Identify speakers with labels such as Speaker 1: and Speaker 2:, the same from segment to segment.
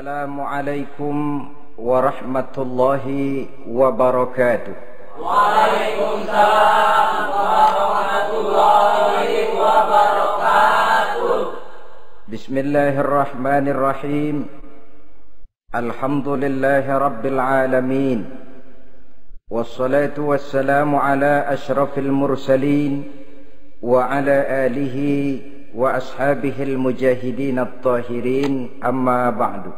Speaker 1: Assalamualaikum warahmatullahi wabarakatuh.
Speaker 2: Waalaikumsalam warahmatullahi wabarakatuh.
Speaker 1: Bismillahirrahmanirrahim. Alhamdulillahi rabbil alamin. Wassalatu wassalamu ala ashrafil mursalin wa ala alihi wa ashabihil mujahidin at-tahirin, amma ba'du.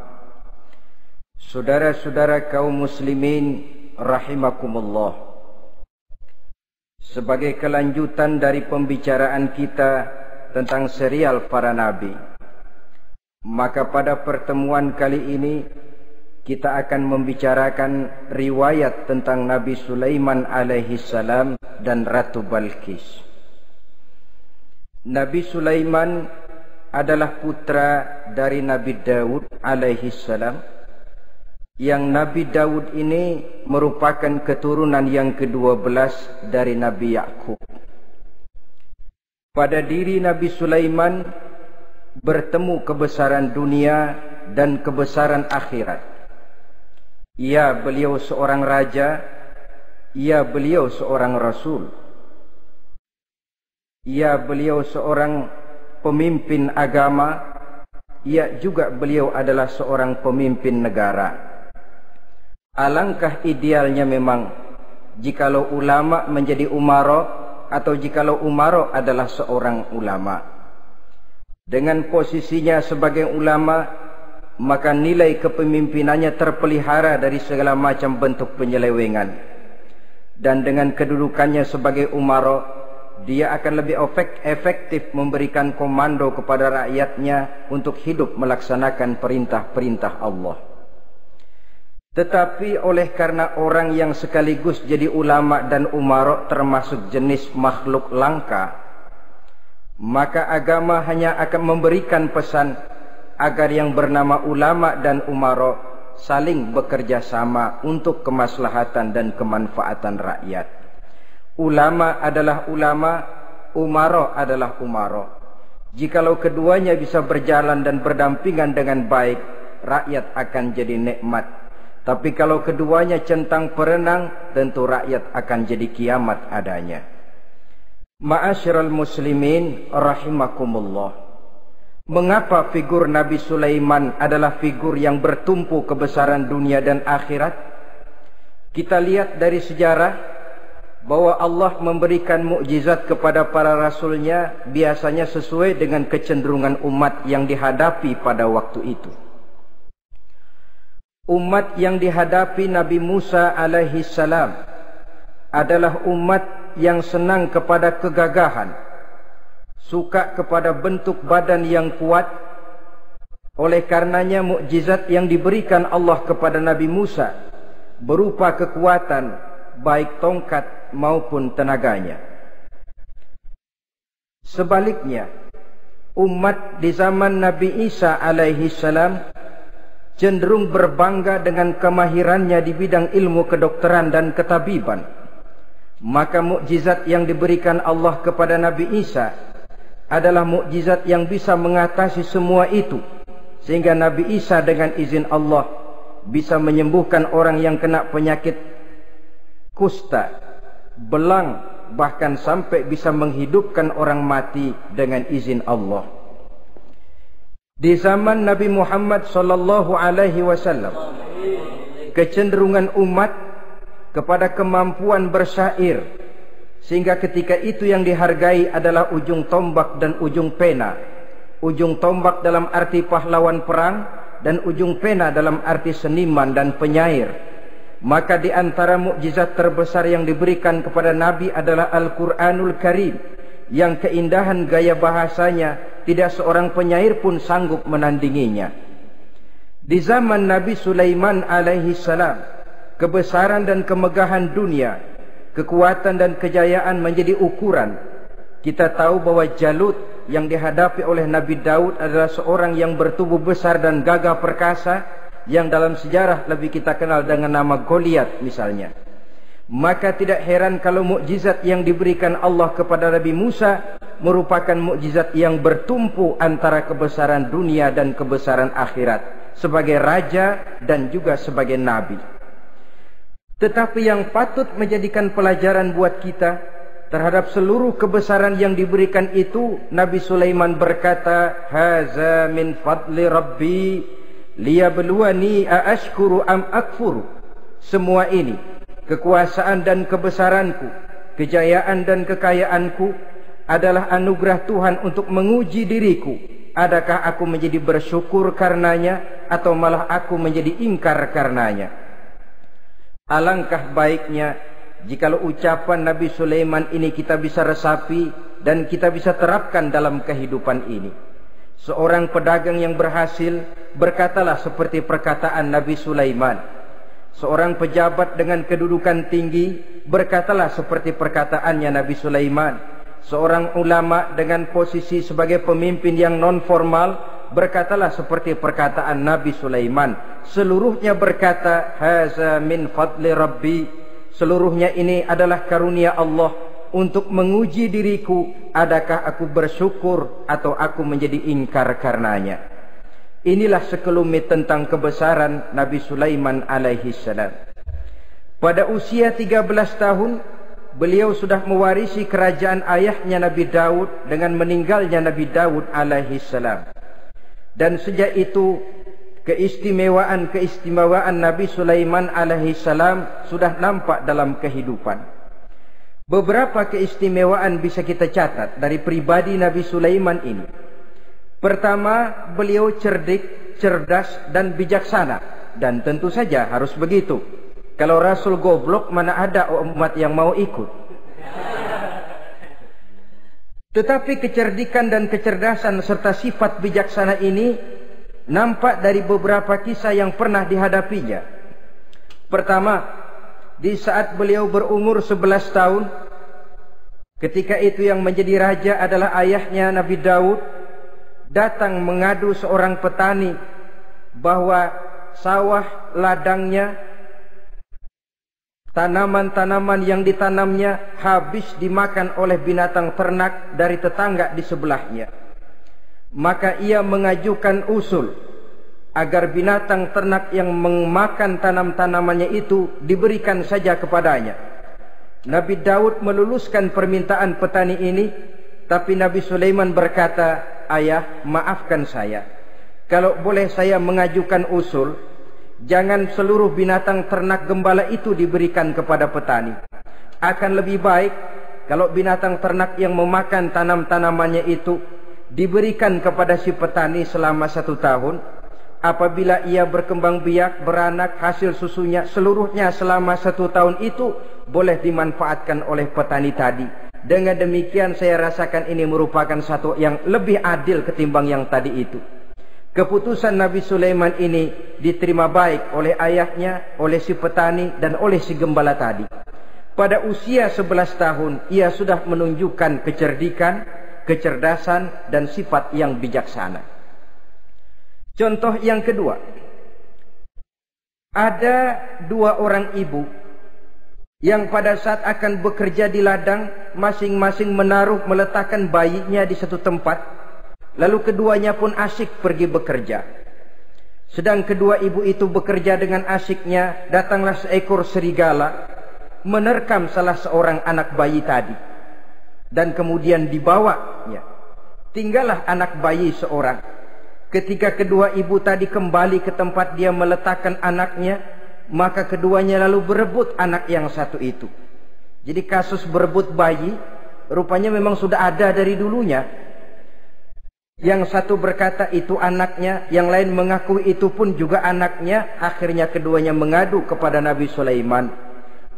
Speaker 1: Saudara-saudara kaum muslimin rahimakumullah, sebagai kelanjutan dari pembicaraan kita tentang serial para nabi, maka pada pertemuan kali ini kita akan membicarakan riwayat tentang Nabi Sulaiman alaihi salam dan Ratu Balqis. Nabi Sulaiman adalah putra dari Nabi Daud alaihi salam, yang Nabi Daud ini merupakan keturunan yang ke-12 dari Nabi Yakub. Pada diri Nabi Sulaiman bertemu kebesaran dunia dan kebesaran akhirat. Ya, beliau seorang raja, ya, beliau seorang rasul, ya, beliau seorang pemimpin agama, ya, juga beliau adalah seorang pemimpin negara. Alangkah idealnya memang jikalau ulama menjadi umara, atau jikalau umara adalah seorang ulama. Dengan posisinya sebagai ulama, maka nilai kepemimpinannya terpelihara dari segala macam bentuk penyelewengan. Dan dengan kedudukannya sebagai umara, dia akan lebih efektif memberikan komando kepada rakyatnya untuk hidup melaksanakan perintah-perintah Allah. Tetapi oleh karena orang yang sekaligus jadi ulama dan umara termasuk jenis makhluk langka, maka agama hanya akan memberikan pesan agar yang bernama ulama dan umara saling bekerja sama untuk kemaslahatan dan kemanfaatan rakyat. Ulama adalah ulama, umara adalah umara. Jikalau keduanya bisa berjalan dan berdampingan dengan baik, rakyat akan jadi nikmat. Tapi kalau keduanya centang perenang, tentu rakyat akan jadi kiamat adanya. Ma'asyiral muslimin rahimakumullah. Mengapa figur Nabi Sulaiman adalah figur yang bertumpu kebesaran dunia dan akhirat? Kita lihat dari sejarah bahwa Allah memberikan mukjizat kepada para rasulnya biasanya sesuai dengan kecenderungan umat yang dihadapi pada waktu itu. Umat yang dihadapi Nabi Musa alaihi salam adalah umat yang senang kepada kegagahan, suka kepada bentuk badan yang kuat. Oleh karenanya mukjizat yang diberikan Allah kepada Nabi Musa berupa kekuatan baik tongkat maupun tenaganya. Sebaliknya, umat di zaman Nabi Isa alaihi salam cenderung berbangga dengan kemahirannya di bidang ilmu kedokteran dan ketabiban. Maka mukjizat yang diberikan Allah kepada Nabi Isa adalah mukjizat yang bisa mengatasi semua itu, sehingga Nabi Isa dengan izin Allah bisa menyembuhkan orang yang kena penyakit kusta, belang, bahkan sampai bisa menghidupkan orang mati dengan izin Allah. Di zaman Nabi Muhammad sallallahu alaihi wasallam, kecenderungan umat kepada kemampuan bersyair, sehingga ketika itu yang dihargai adalah ujung tombak dan ujung pena. Ujung tombak dalam arti pahlawan perang, dan ujung pena dalam arti seniman dan penyair. Maka di antara mukjizat terbesar yang diberikan kepada Nabi adalah Al-Quranul Karim, yang keindahan gaya bahasanya tidak seorang penyair pun sanggup menandinginya. Di zaman Nabi Sulaiman alaihi salam, kebesaran dan kemegahan dunia, kekuatan dan kejayaan menjadi ukuran. Kita tahu bahwa Jalut yang dihadapi oleh Nabi Daud adalah seorang yang bertubuh besar dan gagah perkasa, yang dalam sejarah lebih kita kenal dengan nama Goliat misalnya. Maka tidak heran kalau mukjizat yang diberikan Allah kepada Nabi Musa merupakan mukjizat yang bertumpu antara kebesaran dunia dan kebesaran akhirat, sebagai raja dan juga sebagai nabi. Tetapi yang patut menjadikan pelajaran buat kita terhadap seluruh kebesaran yang diberikan itu, Nabi Sulaiman berkata, "Haza min fadli Rabbi liyabluwani aashkuru am akfuru." Semua ini, kekuasaan dan kebesaranku, kejayaan dan kekayaanku adalah anugerah Tuhan untuk menguji diriku. Adakah aku menjadi bersyukur karenanya atau malah aku menjadi ingkar karenanya? Alangkah baiknya jikalau ucapan Nabi Sulaiman ini kita bisa resapi dan kita bisa terapkan dalam kehidupan ini. Seorang pedagang yang berhasil berkatalah seperti perkataan Nabi Sulaiman. Seorang pejabat dengan kedudukan tinggi berkatalah seperti perkataannya Nabi Sulaiman. Seorang ulama dengan posisi sebagai pemimpin yang non formal berkatalah seperti perkataan Nabi Sulaiman. Seluruhnya berkata, "Haza min fadli Rabbi." Seluruhnya ini adalah karunia Allah untuk menguji diriku, adakah aku bersyukur atau aku menjadi ingkar karenanya. Inilah sekelumit tentang kebesaran Nabi Sulaiman alaihi salam. Pada usia 13 tahun, beliau sudah mewarisi kerajaan ayahnya Nabi Daud dengan meninggalnya Nabi Daud alaihi salam. Dan sejak itu keistimewaan Nabi Sulaiman alaihi salam sudah nampak dalam kehidupan. Beberapa keistimewaan bisa kita catat dari pribadi Nabi Sulaiman ini. Pertama, beliau cerdik, cerdas dan bijaksana, dan tentu saja harus begitu. Kalau Rasul goblok, mana ada umat yang mau ikut. Tetapi kecerdikan dan kecerdasan serta sifat bijaksana ini nampak dari beberapa kisah yang pernah dihadapinya. Pertama, di saat beliau berumur 11 tahun, ketika itu yang menjadi raja adalah ayahnya Nabi Daud, datang mengadu seorang petani bahwa sawah ladangnya, tanaman-tanaman yang ditanamnya habis dimakan oleh binatang ternak dari tetangga di sebelahnya. Maka ia mengajukan usul agar binatang ternak yang memakan tanam-tanamannya itu diberikan saja kepadanya. Nabi Daud meluluskan permintaan petani ini, tapi Nabi Sulaiman berkata, "Ayah, maafkan saya. Kalau boleh saya mengajukan usul, jangan seluruh binatang ternak gembala itu diberikan kepada petani. Akan lebih baik kalau binatang ternak yang memakan tanam-tanamannya itu diberikan kepada si petani selama 1 tahun. Apabila ia berkembang biak, beranak, hasil susunya seluruhnya selama 1 tahun itu boleh dimanfaatkan oleh petani tadi. Dengan demikian saya rasakan ini merupakan satu yang lebih adil ketimbang yang tadi itu." Keputusan Nabi Sulaiman ini diterima baik oleh ayahnya, oleh si petani dan oleh si gembala tadi. Pada usia 11 tahun ia sudah menunjukkan kecerdikan, kecerdasan dan sifat yang bijaksana. Contoh yang kedua, ada 2 orang ibu yang pada saat akan bekerja di ladang, masing-masing meletakkan bayinya di satu tempat, lalu keduanya pun asyik pergi bekerja. Sedang kedua ibu itu bekerja dengan asyiknya, datanglah seekor serigala menerkam salah seorang anak bayi tadi, dan kemudian dibawanya. Tinggallah anak bayi seorang. Ketika kedua ibu tadi kembali ke tempat dia meletakkan anaknya, maka keduanya lalu berebut anak yang satu itu. Jadi kasus berebut bayi rupanya memang sudah ada dari dulunya. Yang satu berkata itu anaknya, yang lain mengaku itu pun juga anaknya. Akhirnya keduanya mengadu kepada Nabi Sulaiman.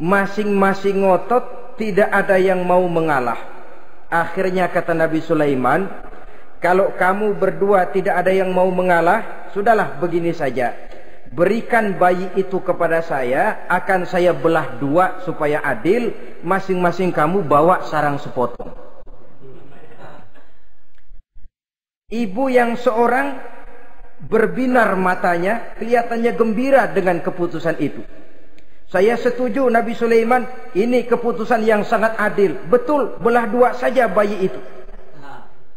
Speaker 1: Masing-masing ngotot, tidak ada yang mau mengalah. Akhirnya kata Nabi Sulaiman, "Kalau kamu berdua tidak ada yang mau mengalah, sudahlah begini saja. Berikan bayi itu kepada saya, akan saya belah 2 supaya adil. Masing-masing kamu bawa sarang sepotong." Ibu yang seorang berbinar matanya, kelihatannya gembira dengan keputusan itu. "Saya setuju Nabi Sulaiman, ini keputusan yang sangat adil. Betul, belah 2 saja bayi itu."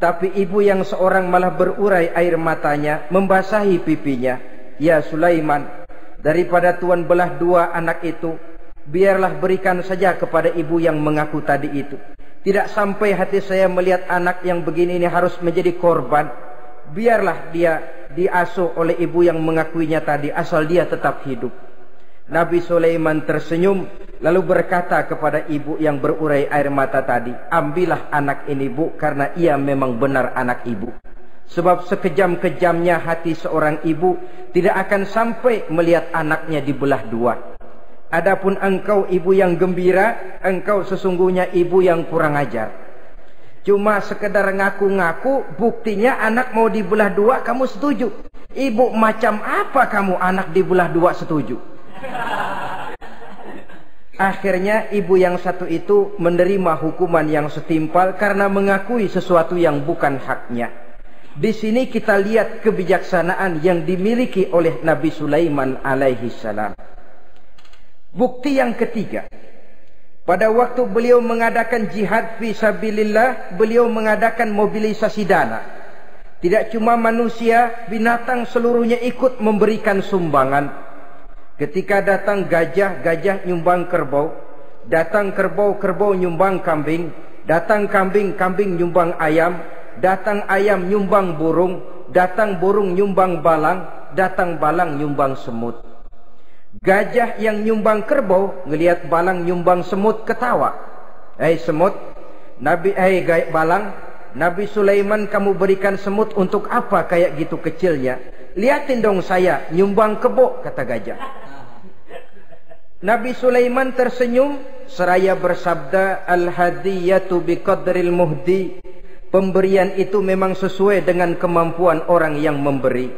Speaker 1: Tapi ibu yang seorang malah berurai air matanya, membasahi pipinya. "Ya Sulaiman, daripada Tuhan belah dua anak itu, biarlah berikan saja kepada ibu yang mengaku tadi itu. Tidak sampai hati saya melihat anak yang begini ini harus menjadi korban. Biarlah dia diasuh oleh ibu yang mengakuinya tadi, asal dia tetap hidup." Nabi Sulaiman tersenyum lalu berkata kepada ibu yang berurai air mata tadi, "Ambillah anak ini, Bu, karena ia memang benar anak ibu. Sebab sekejam-kejamnya hati seorang ibu tidak akan sampai melihat anaknya dibelah dua. Adapun engkau ibu yang gembira, engkau sesungguhnya ibu yang kurang ajar. Cuma sekedar ngaku-ngaku, buktinya anak mau dibelah dua kamu setuju. Ibu macam apa kamu anak dibelah dua setuju?" Akhirnya ibu yang satu itu menerima hukuman yang setimpal karena mengakui sesuatu yang bukan haknya. Di sini kita lihat kebijaksanaan yang dimiliki oleh Nabi Sulaiman alaihi salam. Bukti yang ketiga, pada waktu beliau mengadakan jihad fi sabilillah, beliau mengadakan mobilisasi dana. Tidak cuma manusia, binatang seluruhnya ikut memberikan sumbangan. Ketika datang gajah, gajah nyumbang kerbau. Datang kerbau, kerbau nyumbang kambing. Datang kambing, kambing nyumbang ayam. Datang ayam nyumbang burung. Datang burung nyumbang balang. Datang balang nyumbang semut. Gajah yang nyumbang kerbau ngelihat balang nyumbang semut ketawa. "Hei semut, balang, Nabi Sulaiman kamu berikan semut untuk apa kayak gitu kecilnya? Lihatin dong saya nyumbang kebo," kata gajah. Nabi Sulaiman tersenyum seraya bersabda, "Al-hadiyatu biqadril muhdi." Pemberian itu memang sesuai dengan kemampuan orang yang memberi.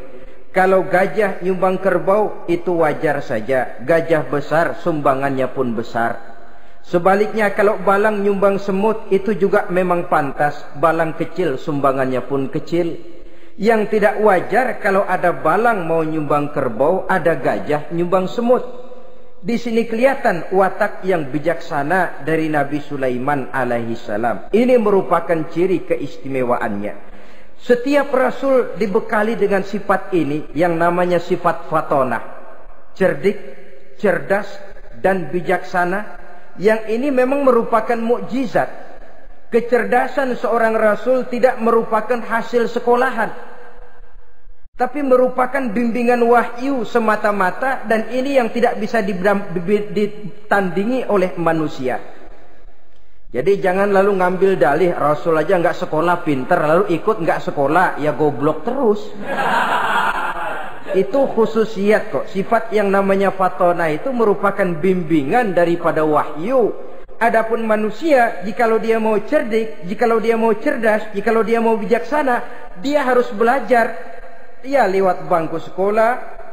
Speaker 1: Kalau gajah nyumbang kerbau itu wajar saja. Gajah besar sumbangannya pun besar. Sebaliknya kalau balang nyumbang semut itu juga memang pantas. Balang kecil sumbangannya pun kecil. Yang tidak wajar kalau ada balang mau nyumbang kerbau, ada gajah nyumbang semut. Di sini kelihatan watak yang bijaksana dari Nabi Sulaiman alaihi salam. Ini merupakan ciri keistimewaannya. Setiap rasul dibekali dengan sifat ini yang namanya sifat fatonah. Cerdik, cerdas, dan bijaksana. Yang ini memang merupakan mukjizat. Kecerdasan seorang rasul tidak merupakan hasil sekolahan, tapi merupakan bimbingan wahyu semata-mata, dan ini yang tidak bisa ditandingi oleh manusia. Jadi jangan lalu ngambil dalih rasul aja nggak sekolah pinter lalu ikut nggak sekolah, ya goblok terus. Itu khususiat kok. Sifat yang namanya fatona itu merupakan bimbingan daripada wahyu. Adapun manusia, jikalau dia mau cerdik, jikalau dia mau cerdas, jikalau dia mau bijaksana, dia harus belajar. Ya lewat bangku sekolah,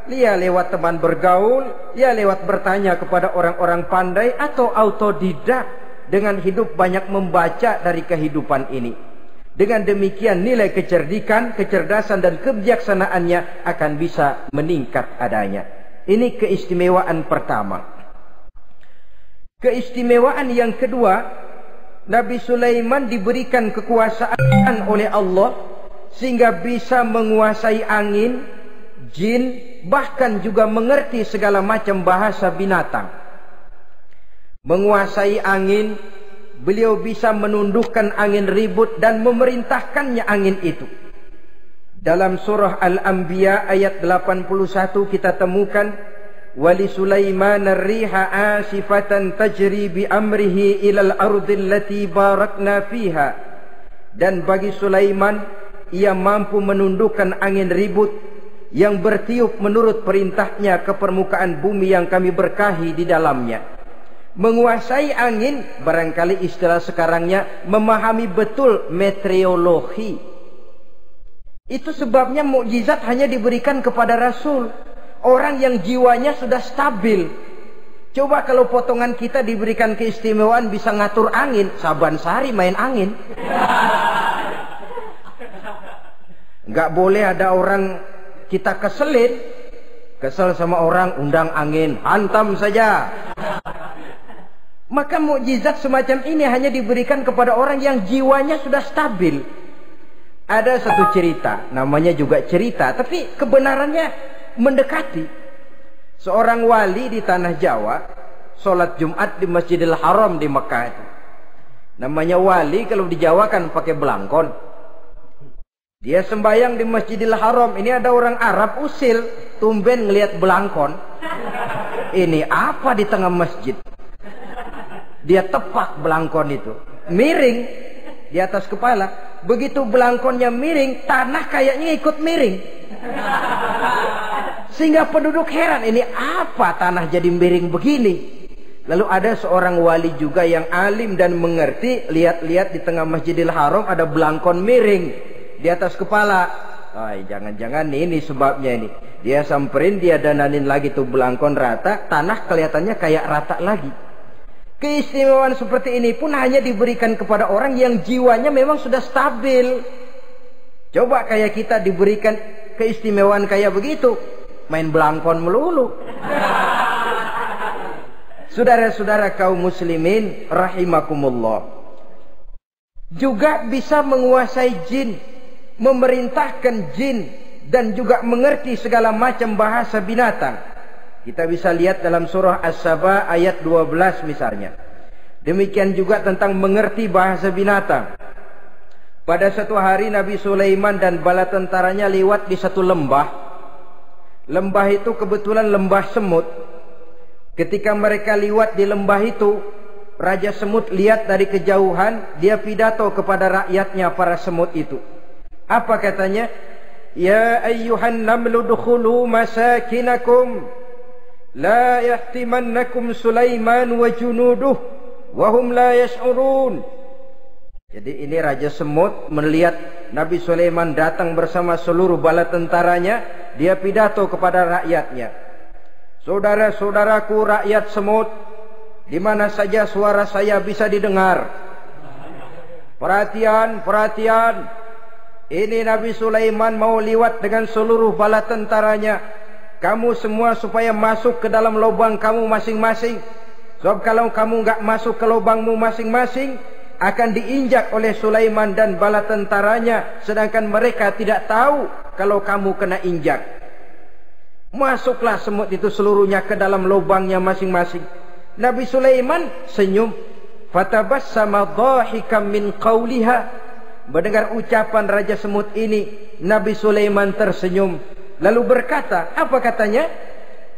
Speaker 1: ya lewat teman bergaul, ya lewat bertanya kepada orang-orang pandai, atau autodidak dengan hidup banyak membaca dari kehidupan ini. Dengan demikian nilai kecerdikan, kecerdasan dan kebijaksanaannya akan bisa meningkat adanya. Ini keistimewaan pertama. Keistimewaan yang kedua, Nabi Sulaiman diberikan kekuasaan oleh Allah sehingga bisa menguasai angin, jin, bahkan juga mengerti segala macam bahasa binatang. Menguasai angin, beliau bisa menundukkan angin ribut dan memerintahkannya angin itu. Dalam surah Al-Anbiya ayat 81 kita temukan, "Wali Sulaiman ar-riha asifatan tajri bi amrihi ilal ardil lati barakna fiha." Dan bagi Sulaiman, ia mampu menundukkan angin ribut yang bertiup menurut perintahnya ke permukaan bumi yang kami berkahi di dalamnya. Menguasai angin, barangkali istilah sekarangnya, memahami betul meteorologi. Itu sebabnya mukjizat hanya diberikan kepada Rasul, orang yang jiwanya sudah stabil. Coba kalau potongan kita diberikan keistimewaan bisa ngatur angin, Saban Sari main angin. Nggak boleh ada orang kita kesel sama orang, undang angin, hantam saja. Maka mukjizat semacam ini hanya diberikan kepada orang yang jiwanya sudah stabil. Ada satu cerita, namanya juga cerita, tapi kebenarannya mendekati. Seorang wali di tanah Jawa sholat Jumat di Masjidil Haram di Mekah itu. Namanya wali kalau di Jawa kan pakai belangkon. Dia sembahyang di Masjidil Haram. Ini ada orang Arab usil, tumben ngelihat belangkon. Ini apa di tengah masjid? Dia tepak belangkon itu, miring di atas kepala. Begitu belangkonnya miring, tanah kayaknya ikut miring. Sehingga penduduk heran, ini apa tanah jadi miring begini? Lalu ada seorang wali juga yang alim dan mengerti, lihat-lihat di tengah Masjidil Haram ada belangkon miring di atas kepala. Jangan-jangan ini sebabnya ini. Dia samperin, dia dananin lagi tuh belangkon rata, tanah kelihatannya kayak rata lagi. Keistimewaan seperti ini pun hanya diberikan kepada orang yang jiwanya memang sudah stabil. Coba kayak kita diberikan keistimewaan kayak begitu, main belangkon melulu. Saudara-saudara kaum muslimin rahimakumullah, juga bisa menguasai jin, memerintahkan jin, dan juga mengerti segala macam bahasa binatang. Kita bisa lihat dalam surah As-Saba ayat 12 misalnya. Demikian juga tentang mengerti bahasa binatang. Pada satu hari Nabi Sulaiman dan bala tentaranya lewat di satu lembah. Lembah itu kebetulan lembah semut. Ketika mereka lewat di lembah itu, Raja Semut lihat dari kejauhan, dia pidato kepada rakyatnya para semut itu. Apa katanya? Ya ayyuhan namlu dukhulu masakinakum la yahtimannakum Sulaiman wa junuduh wa hum la yash'urun. Jadi ini Raja Semut melihat Nabi Sulaiman datang bersama seluruh bala tentaranya, dia pidato kepada rakyatnya. Saudara-saudaraku rakyat semut, di mana saja suara saya bisa didengar. Perhatian, perhatian. Ini Nabi Sulaiman mau liwat dengan seluruh bala tentaranya. Kamu semua supaya masuk ke dalam lubang kamu masing-masing. Sebab kalau kamu enggak masuk ke lubangmu masing-masing, akan diinjak oleh Sulaiman dan bala tentaranya, sedangkan mereka tidak tahu kalau kamu kena injak. Masuklah semut itu seluruhnya ke dalam lubangnya masing-masing. Nabi Sulaiman senyum. Fatabassama dhahikan min qawliha. Mendengar ucapan Raja Semut ini, Nabi Sulaiman tersenyum. Lalu berkata, apa katanya?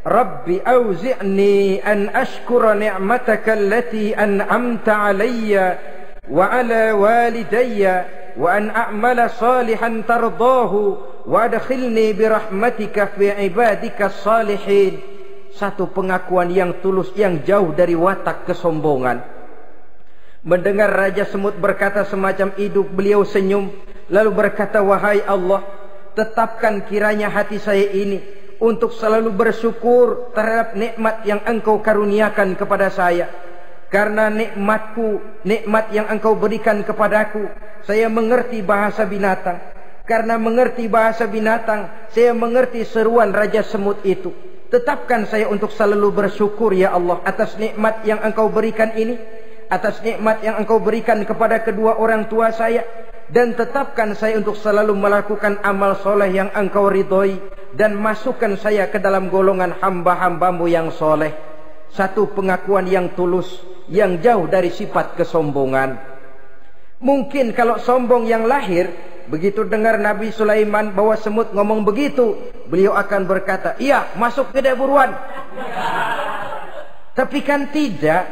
Speaker 1: Rabbi auzi'ni an ashkura ni'mataka allati an'amta alayya wa ala walidayya wa an a'mala salihan tardahu wa adkhilni birahmatika fi ibadika salihin. Satu pengakuan yang tulus, yang jauh dari watak kesombongan. Mendengar Raja Semut berkata semacam itu, beliau senyum. Lalu berkata, wahai Allah, tetapkan kiranya hati saya ini untuk selalu bersyukur terhadap nikmat yang Engkau karuniakan kepada saya. Karena nikmatku, nikmat yang Engkau berikan kepadaku, saya mengerti bahasa binatang. Karena mengerti bahasa binatang, saya mengerti seruan Raja Semut itu. Tetapkan saya untuk selalu bersyukur ya Allah atas nikmat yang Engkau berikan ini, atas nikmat yang Engkau berikan kepada kedua orang tua saya. Dan tetapkan saya untuk selalu melakukan amal soleh yang Engkau ridhoi, dan masukkan saya ke dalam golongan hamba-hambamu yang soleh. Satu pengakuan yang tulus, yang jauh dari sifat kesombongan. Mungkin kalau sombong yang lahir, begitu dengar Nabi Sulaiman bahwa semut ngomong begitu, beliau akan berkata, iya masuk tidak buruan. Tapi kan tidak.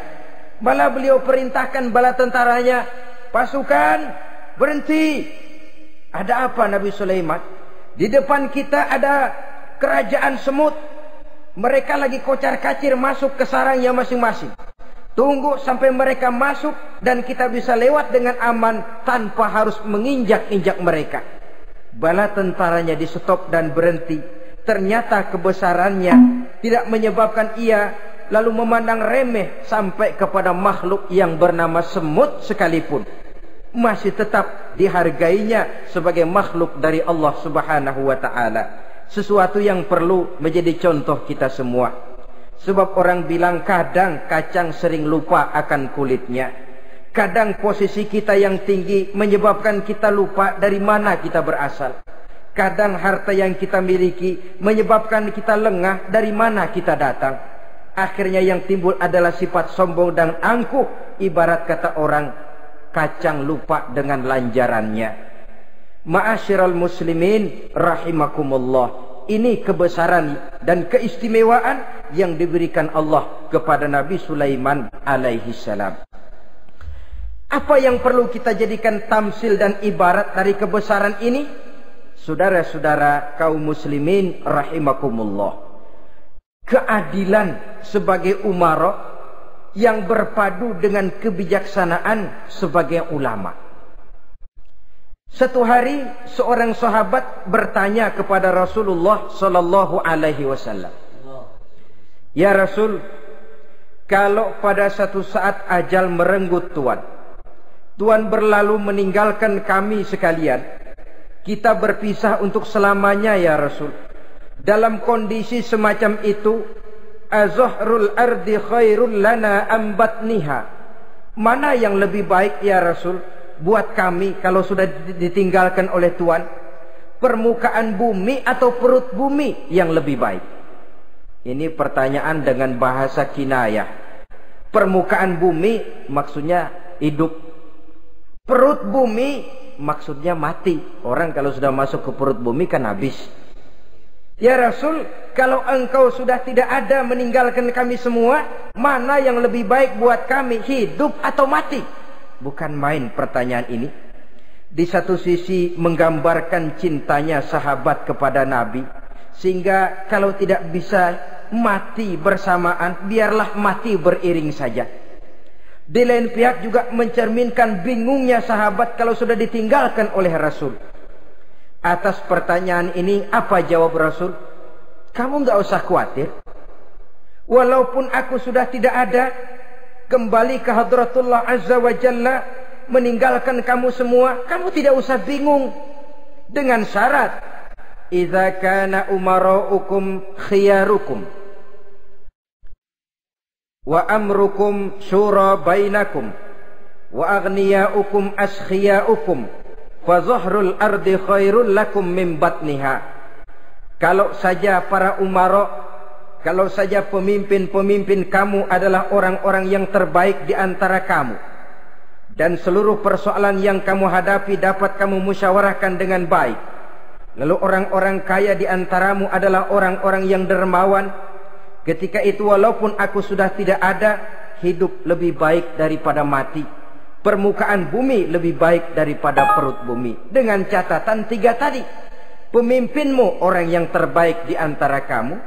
Speaker 1: Malah beliau perintahkan bala tentaranya, pasukan berhenti. Ada apa Nabi Sulaiman? Di depan kita ada kerajaan semut. Mereka lagi kocar-kacir masuk ke sarangnya masing-masing. Tunggu sampai mereka masuk dan kita bisa lewat dengan aman tanpa harus menginjak-injak mereka. Bala tentaranya di stop dan berhenti. Ternyata kebesarannya tidak menyebabkan ia lalu memandang remeh sampai kepada makhluk yang bernama semut sekalipun. Masih tetap dihargainya sebagai makhluk dari Allah Subhanahu wa ta'ala. Sesuatu yang perlu menjadi contoh kita semua. Sebab orang bilang kadang kacang sering lupa akan kulitnya. Kadang posisi kita yang tinggi menyebabkan kita lupa dari mana kita berasal. Kadang harta yang kita miliki menyebabkan kita lengah dari mana kita datang. Akhirnya yang timbul adalah sifat sombong dan angkuh. Ibarat kata orang, kacang lupa dengan lanjarannya. Ma'asyiral muslimin rahimakumullah. Ini kebesaran dan keistimewaan yang diberikan Allah kepada Nabi Sulaiman alaihi salam. Apa yang perlu kita jadikan tamsil dan ibarat dari kebesaran ini? Saudara-saudara kaum muslimin rahimakumullah. Keadilan sebagai umara yang berpadu dengan kebijaksanaan sebagai ulama. Satu hari seorang sahabat bertanya kepada Rasulullah sallallahu alaihi wasallam, "Ya Rasul, kalau pada satu saat ajal merenggut Tuhan berlalu meninggalkan kami sekalian, kita berpisah untuk selamanya ya Rasul. Dalam kondisi semacam itu, azahrul ardi khairul lana am batniha? Mana yang lebih baik ya Rasul buat kami kalau sudah ditinggalkan oleh Tuhan? Permukaan bumi atau perut bumi yang lebih baik?" Ini pertanyaan dengan bahasa kinayah. Permukaan bumi maksudnya hidup. Perut bumi maksudnya mati. Orang kalau sudah masuk ke perut bumi kan habis. "Ya Rasul, kalau engkau sudah tidak ada meninggalkan kami semua, mana yang lebih baik buat kami, hidup atau mati?" Bukan main pertanyaan ini. Di satu sisi menggambarkan cintanya sahabat kepada Nabi, sehingga kalau tidak bisa mati bersamaan, biarlah mati beriring saja. Di lain pihak juga mencerminkan bingungnya sahabat kalau sudah ditinggalkan oleh Rasul. Atas pertanyaan ini apa jawab Rasul? "Kamu enggak usah khawatir. Walaupun aku sudah tidak ada, kembali ke hadratullah azza wa jalla, meninggalkan kamu semua, kamu tidak usah bingung. Dengan syarat, idza kana umara'ukum khiyarukum wa amrukum syura bainakum wa aghniyaukum askhiyaukum fa zahrul ardi khairul lakum min batniha." Kalau saja para umara, kalau saja pemimpin-pemimpin kamu adalah orang-orang yang terbaik di antara kamu, dan seluruh persoalan yang kamu hadapi dapat kamu musyawarahkan dengan baik, lalu orang-orang kaya di antaramu adalah orang-orang yang dermawan, ketika itu walaupun aku sudah tidak ada, hidup lebih baik daripada mati. Permukaan bumi lebih baik daripada perut bumi. Dengan catatan tiga tadi. Pemimpinmu orang yang terbaik di antara kamu,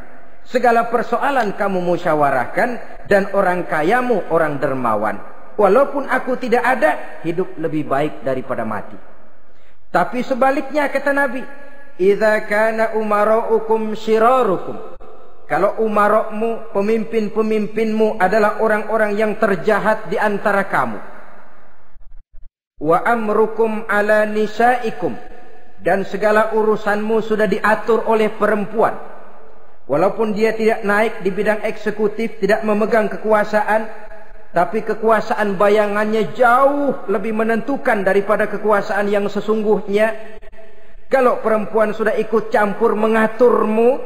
Speaker 1: segala persoalan kamu musyawarahkan, dan orang kayamu orang dermawan. Walaupun aku tidak ada, hidup lebih baik daripada mati. Tapi sebaliknya kata Nabi, idza kana umara'ukum syirarukum. Kalau umara'mu, pemimpin-pemimpinmu adalah orang-orang yang terjahat di antara kamu. Wa amrukum ala nisaikum. Dan segala urusanmu sudah diatur oleh perempuan. Walaupun dia tidak naik di bidang eksekutif, tidak memegang kekuasaan, tapi kekuasaan bayangannya jauh lebih menentukan daripada kekuasaan yang sesungguhnya. Kalau perempuan sudah ikut campur mengaturmu,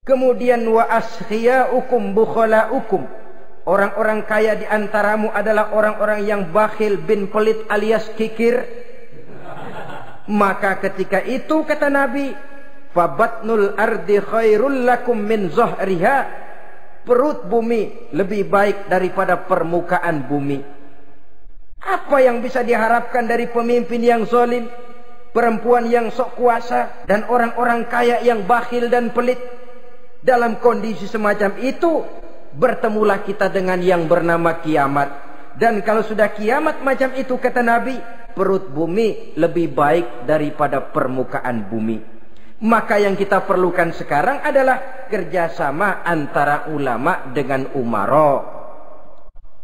Speaker 1: kemudian wa askhiyaukum bukhalaukum, orang-orang kaya di antaramu adalah orang-orang yang bakhil bin pelit alias kikir, maka ketika itu kata Nabi, fabatnul ardi khairul lakum min zahriha, perut bumi lebih baik daripada permukaan bumi. Apa yang bisa diharapkan dari pemimpin yang zalim, perempuan yang sok kuasa, dan orang-orang kaya yang bakhil dan pelit? Dalam kondisi semacam itu, bertemulah kita dengan yang bernama kiamat. Dan kalau sudah kiamat macam itu kata Nabi, perut bumi lebih baik daripada permukaan bumi. Maka yang kita perlukan sekarang adalah kerjasama antara ulama dengan umara.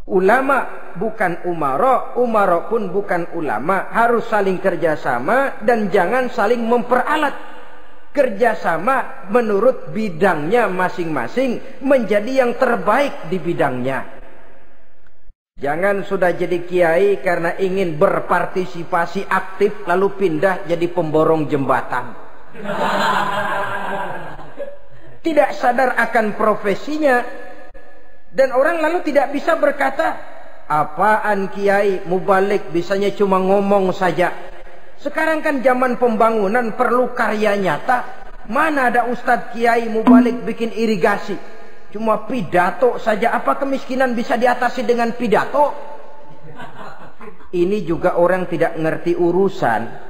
Speaker 1: Ulama bukan umara, umara pun bukan ulama. Harus saling kerjasama dan jangan saling memperalat. Kerjasama menurut bidangnya masing-masing, menjadi yang terbaik di bidangnya. Jangan sudah jadi kiai karena ingin berpartisipasi aktif lalu pindah jadi pemborong jembatan. Tidak sadar akan profesinya. Dan orang lalu tidak bisa berkata, apaan kiai mubalik bisanya cuma ngomong saja. Sekarang kan zaman pembangunan perlu karya nyata. Mana ada ustadz kiai mubalik bikin irigasi? Cuma pidato saja. Apa kemiskinan bisa diatasi dengan pidato? Ini juga orang tidak ngerti urusan.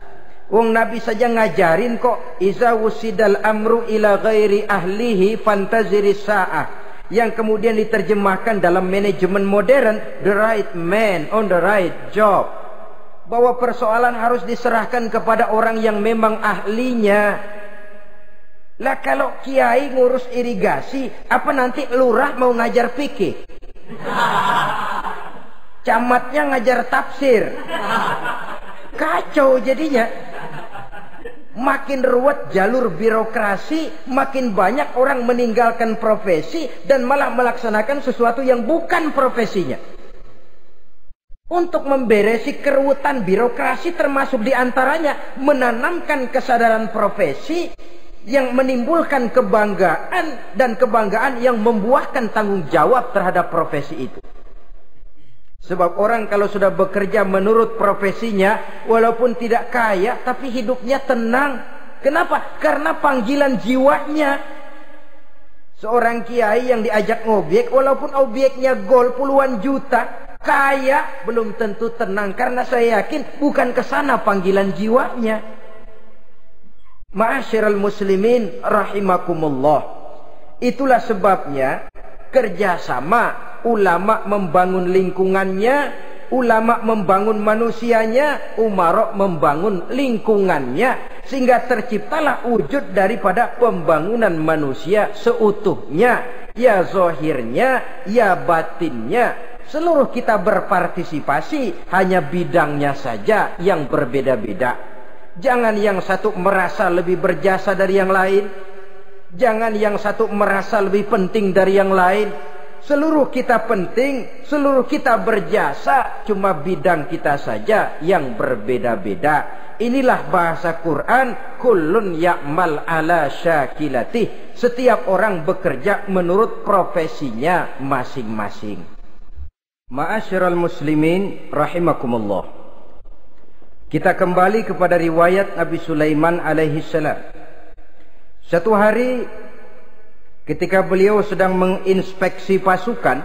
Speaker 1: Wong Nabi saja ngajarin kok. Iza wusidal amru ila ghairi ahlihi fantaziris sa'ah. Yang kemudian diterjemahkan dalam manajemen modern, the right man on the right job. Bahwa persoalan harus diserahkan kepada orang yang memang ahlinya. Lah kalau kiai ngurus irigasi, apa nanti lurah mau ngajar fikih? Camatnya ngajar tafsir. Kacau jadinya. Makin ruwet jalur birokrasi, makin banyak orang meninggalkan profesi dan malah melaksanakan sesuatu yang bukan profesinya. Untuk memberesi keruwetan birokrasi termasuk diantaranya menanamkan kesadaran profesi yang menimbulkan kebanggaan dan kebanggaan yang membuahkan tanggung jawab terhadap profesi itu. Sebab orang kalau sudah bekerja menurut profesinya, walaupun tidak kaya, tapi hidupnya tenang. Kenapa? Karena panggilan jiwanya. Seorang kiai yang diajak ngobjek, walaupun objeknya gol puluhan juta, kaya, belum tentu tenang. Karena saya yakin bukan ke sana panggilan jiwanya. Ma'asyiral muslimin rahimakumullah. Itulah sebabnya kerjasama. Ulama membangun lingkungannya, ulama membangun manusianya, umarok membangun lingkungannya, sehingga terciptalah wujud daripada pembangunan manusia seutuhnya, ya zahirnya, ya batinnya. Seluruh kita berpartisipasi, hanya bidangnya saja yang berbeda-beda. Jangan yang satu merasa lebih berjasa dari yang lain, jangan yang satu merasa lebih penting dari yang lain. Seluruh kita penting, seluruh kita berjasa, cuma bidang kita saja yang berbeda-beda. Inilah bahasa Quran, kullun ya'mal ala syakilatih. Setiap orang bekerja menurut profesinya masing-masing. Ma'asyiral muslimin rahimakumullah. Kita kembali kepada riwayat Nabi Sulaiman alaihi salam. Satu hari ketika beliau sedang menginspeksi pasukan,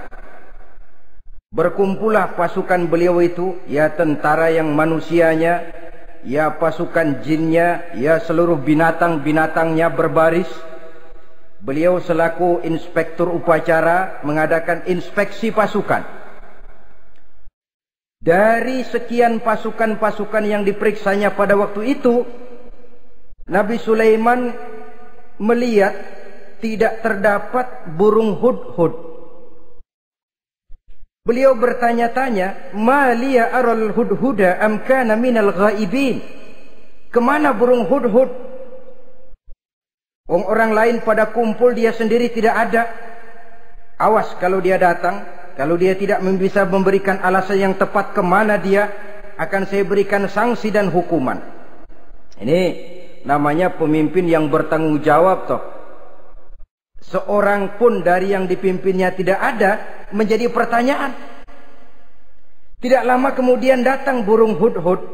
Speaker 1: berkumpullah pasukan beliau itu, ya tentara yang manusianya, ya pasukan jinnya, ya seluruh binatang-binatangnya berbaris. Beliau selaku inspektur upacara mengadakan inspeksi pasukan. Dari sekian pasukan-pasukan yang diperiksanya pada waktu itu, Nabi Sulaiman melihat tidak terdapat burung hudhud. Beliau bertanya-tanya, "Ma liya aral hudhuda am kana minal ghaibin?" Kemana burung hudhud? Orang lain pada kumpul, dia sendiri tidak ada. Awas kalau dia datang, kalau dia tidak bisa memberikan alasan yang tepat kemana dia, akan saya berikan sanksi dan hukuman. Ini namanya pemimpin yang bertanggung jawab toh. Seorang pun dari yang dipimpinnya tidak ada, menjadi pertanyaan. Tidak lama kemudian datang burung hudhud.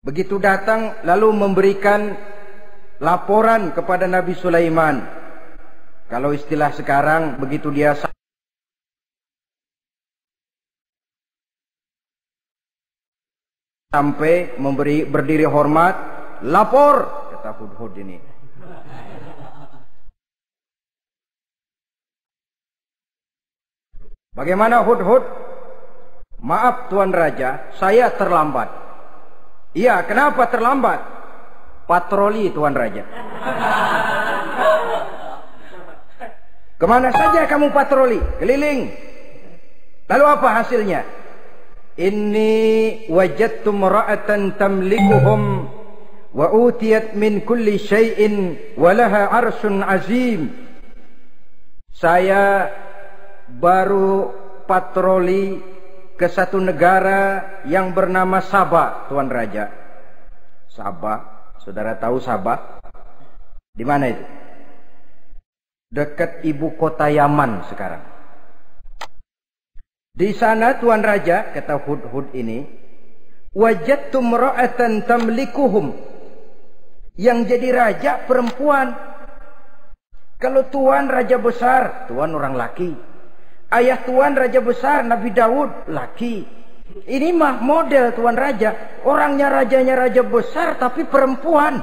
Speaker 1: Begitu datang lalu memberikan laporan kepada Nabi Sulaiman. Kalau istilah sekarang, begitu dia sampai berdiri hormat, lapor, kata hudhud ini. Bagaimana hudhud? Maaf Tuan Raja, saya terlambat. Iya, kenapa terlambat? Patroli Tuan Raja. Kemana saja kamu patroli? Keliling. Lalu apa hasilnya? Inni wajadtu mar'atan tamlikuhum wa utiyat min kulli syai'in wa laha arsyun azim. Saya baru patroli ke satu negara yang bernama Sabah, Tuan Raja. Sabah, saudara tahu Sabah? Di mana itu? Dekat ibu kota Yaman sekarang. Di sana Tuan Raja, kata Hudhud ini, wajadtu imra'atan tamlikuhum. Yang jadi raja perempuan. Kalau Tuan raja besar, Tuan orang laki. Ayah Tuan raja besar Nabi Daud laki. Ini mah model Tuan Raja. Orangnya rajanya raja besar tapi perempuan.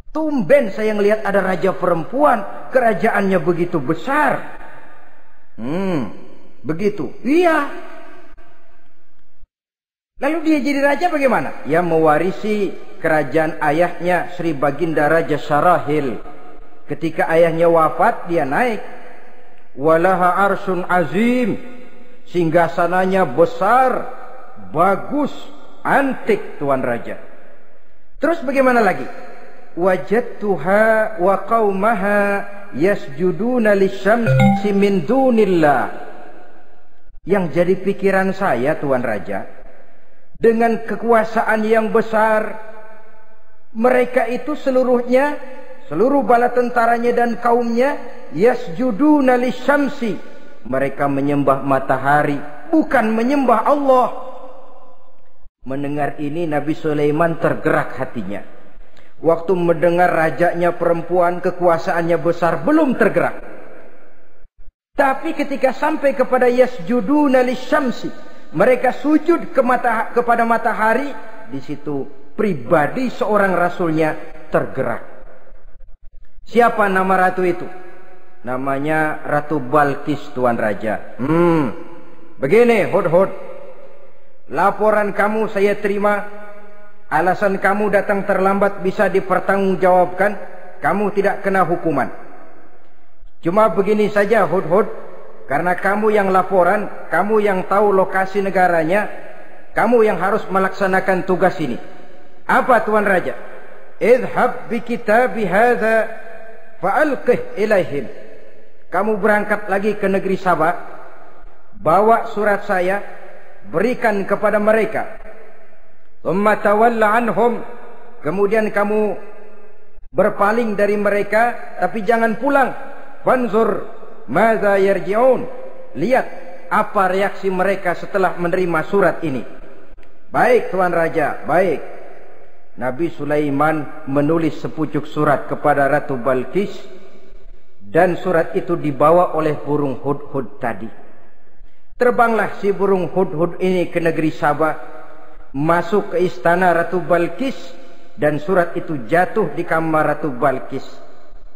Speaker 1: Tumben saya ngelihat ada raja perempuan, kerajaannya begitu besar. Begitu. Iya. Lalu dia jadi raja bagaimana? Ya mewarisi kerajaan ayahnya Sri Baginda Raja Syarahil. Ketika ayahnya wafat, dia naik. Walaha arsun azim. Singgasananya besar, bagus, antik Tuan Raja. Terus bagaimana lagi? Wajadtuha wa qaumaha yasjuduna lisyamsi min dunillah. Yang jadi pikiran saya Tuan Raja, dengan kekuasaan yang besar, mereka itu seluruhnya, seluruh bala tentaranya dan kaumnya, yasjuduna lisyamsi. Mereka menyembah matahari, bukan menyembah Allah. Mendengar ini Nabi Sulaiman tergerak hatinya. Waktu mendengar rajanya perempuan, kekuasaannya besar, belum tergerak. Tapi ketika sampai kepada yasjuduna lisyamsi, mereka sujud kepada matahari, di situ pribadi seorang rasulnya tergerak. Siapa nama ratu itu? Namanya Ratu Balkis Tuan Raja. Begini Hudhud, laporan kamu saya terima. Alasan kamu datang terlambat bisa dipertanggungjawabkan. Kamu tidak kena hukuman. Cuma begini saja Hudhud, karena kamu yang laporan, kamu yang tahu lokasi negaranya, kamu yang harus melaksanakan tugas ini. Apa Tuan Raja? Idhab bi kitabi hadza fa'alqih ilaihim. Kamu berangkat lagi ke negeri Sabah, bawa surat saya, berikan kepada mereka. Thumma tawalla anhum. Kemudian kamu berpaling dari mereka, tapi jangan pulang. Fanzur madza yarji'un. Lihat apa reaksi mereka setelah menerima surat ini. Baik Tuan Raja, baik. Nabi Sulaiman menulis sepucuk surat kepada Ratu Balkis, dan surat itu dibawa oleh burung Hudhud tadi. Terbanglah si burung Hudhud ini ke negeri Sabah, masuk ke istana Ratu Balkis, dan surat itu jatuh di kamar Ratu Balkis.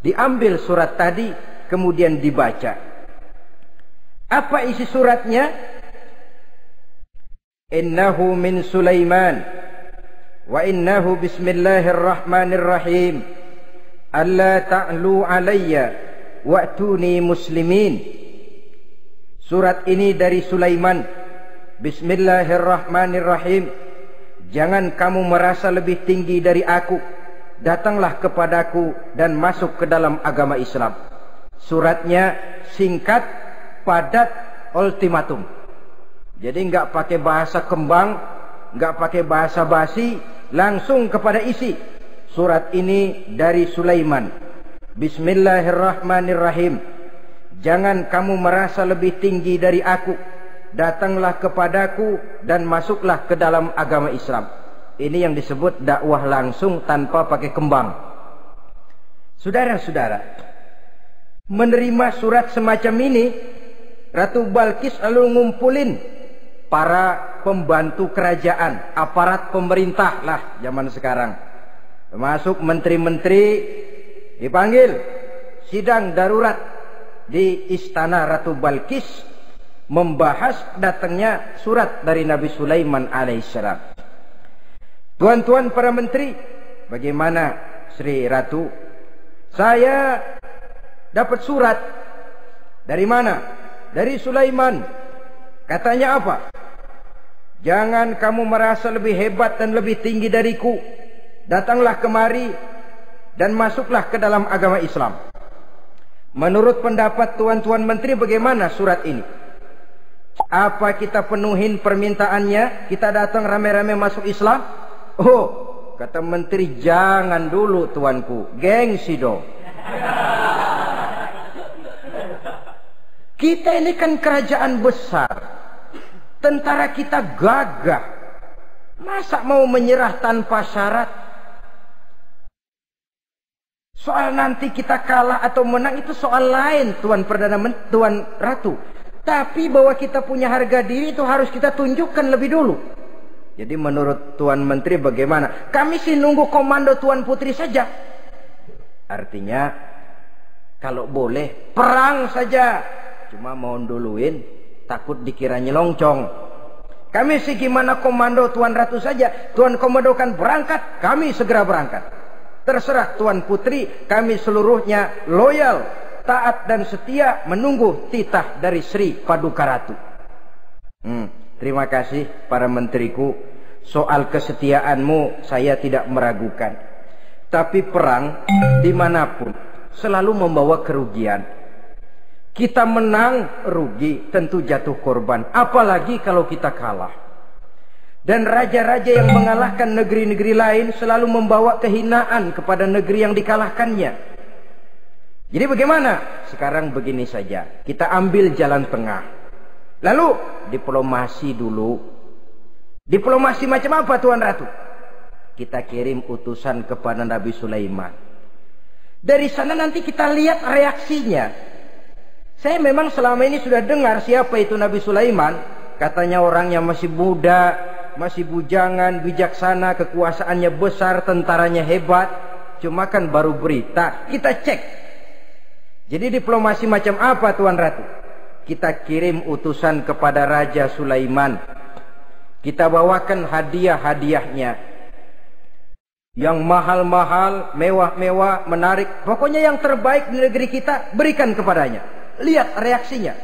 Speaker 1: Diambil surat tadi, kemudian dibaca. Apa isi suratnya? Innahu min Sulaiman wa innahu bismillahirrahmanirrahim. Alla ta'lu alayya wa'tuni muslimin. Surat ini dari Sulaiman. Bismillahirrahmanirrahim. Jangan kamu merasa lebih tinggi dari aku. Datanglah kepadaku dan masuk ke dalam agama Islam. Suratnya singkat, padat, ultimatum. Jadi enggak pakai bahasa kembang, enggak pakai bahasa basi, langsung kepada isi. Surat ini dari Sulaiman. Bismillahirrahmanirrahim. Jangan kamu merasa lebih tinggi dari aku. Datanglah kepadaku dan masuklah ke dalam agama Islam. Ini yang disebut dakwah langsung tanpa pakai kembang. Saudara-saudara, menerima surat semacam ini, Ratu Balkis lalu ngumpulin para pembantu kerajaan, aparat pemerintah lah zaman sekarang. Termasuk menteri-menteri dipanggil, sidang darurat di istana Ratu Balkis, membahas datangnya surat dari Nabi Sulaiman alaihissalam. Tuan-tuan para menteri, bagaimana Sri Ratu? Saya dapat surat. Dari mana? Dari Sulaiman. Katanya apa? Jangan kamu merasa lebih hebat dan lebih tinggi dariku. Datanglah kemari dan masuklah ke dalam agama Islam. Menurut pendapat tuan-tuan menteri, bagaimana surat ini? Apa kita penuhin permintaannya? Kita datang rame-rame masuk Islam? Oh, kata menteri, jangan dulu tuanku, gengsi dong. Kita ini kan kerajaan besar, tentara kita gagah, masa mau menyerah tanpa syarat? Soal nanti kita kalah atau menang itu soal lain, Tuan Perdana Menteri, Tuan Ratu. Tapi bahwa kita punya harga diri itu harus kita tunjukkan lebih dulu. Jadi menurut Tuan Menteri bagaimana? Kami sih nunggu komando Tuan Putri saja. Artinya kalau boleh perang saja. Cuma mau duluin takut dikira nyelongcong. Kami sih gimana komando Tuan Ratu saja. Tuan komandokan berangkat, kami segera berangkat. Terserah Tuan Putri, kami seluruhnya loyal, taat dan setia menunggu titah dari Sri Paduka Ratu. Terima kasih para menteriku. Soal kesetiaanmu saya tidak meragukan. Tapi perang dimanapun selalu membawa kerugian. Kita menang rugi, tentu jatuh korban. Apalagi kalau kita kalah. Dan raja-raja yang mengalahkan negeri-negeri lain selalu membawa kehinaan kepada negeri yang dikalahkannya. Jadi bagaimana? Sekarang begini saja. Kita ambil jalan tengah. Lalu diplomasi dulu. Diplomasi macam apa Tuan Ratu? Kita kirim utusan kepada Nabi Sulaiman. Dari sana nanti kita lihat reaksinya. Saya memang selama ini sudah dengar siapa itu Nabi Sulaiman. Katanya orangnya masih muda, masih bujangan, bijaksana, kekuasaannya besar, tentaranya hebat. Cuma kan baru berita, kita cek. Jadi diplomasi macam apa Tuan Ratu? Kita kirim utusan kepada Raja Sulaiman. Kita bawakan hadiah-hadiahnya. Yang mahal-mahal, mewah-mewah, menarik. Pokoknya yang terbaik di negeri kita, berikan kepadanya. Lihat reaksinya.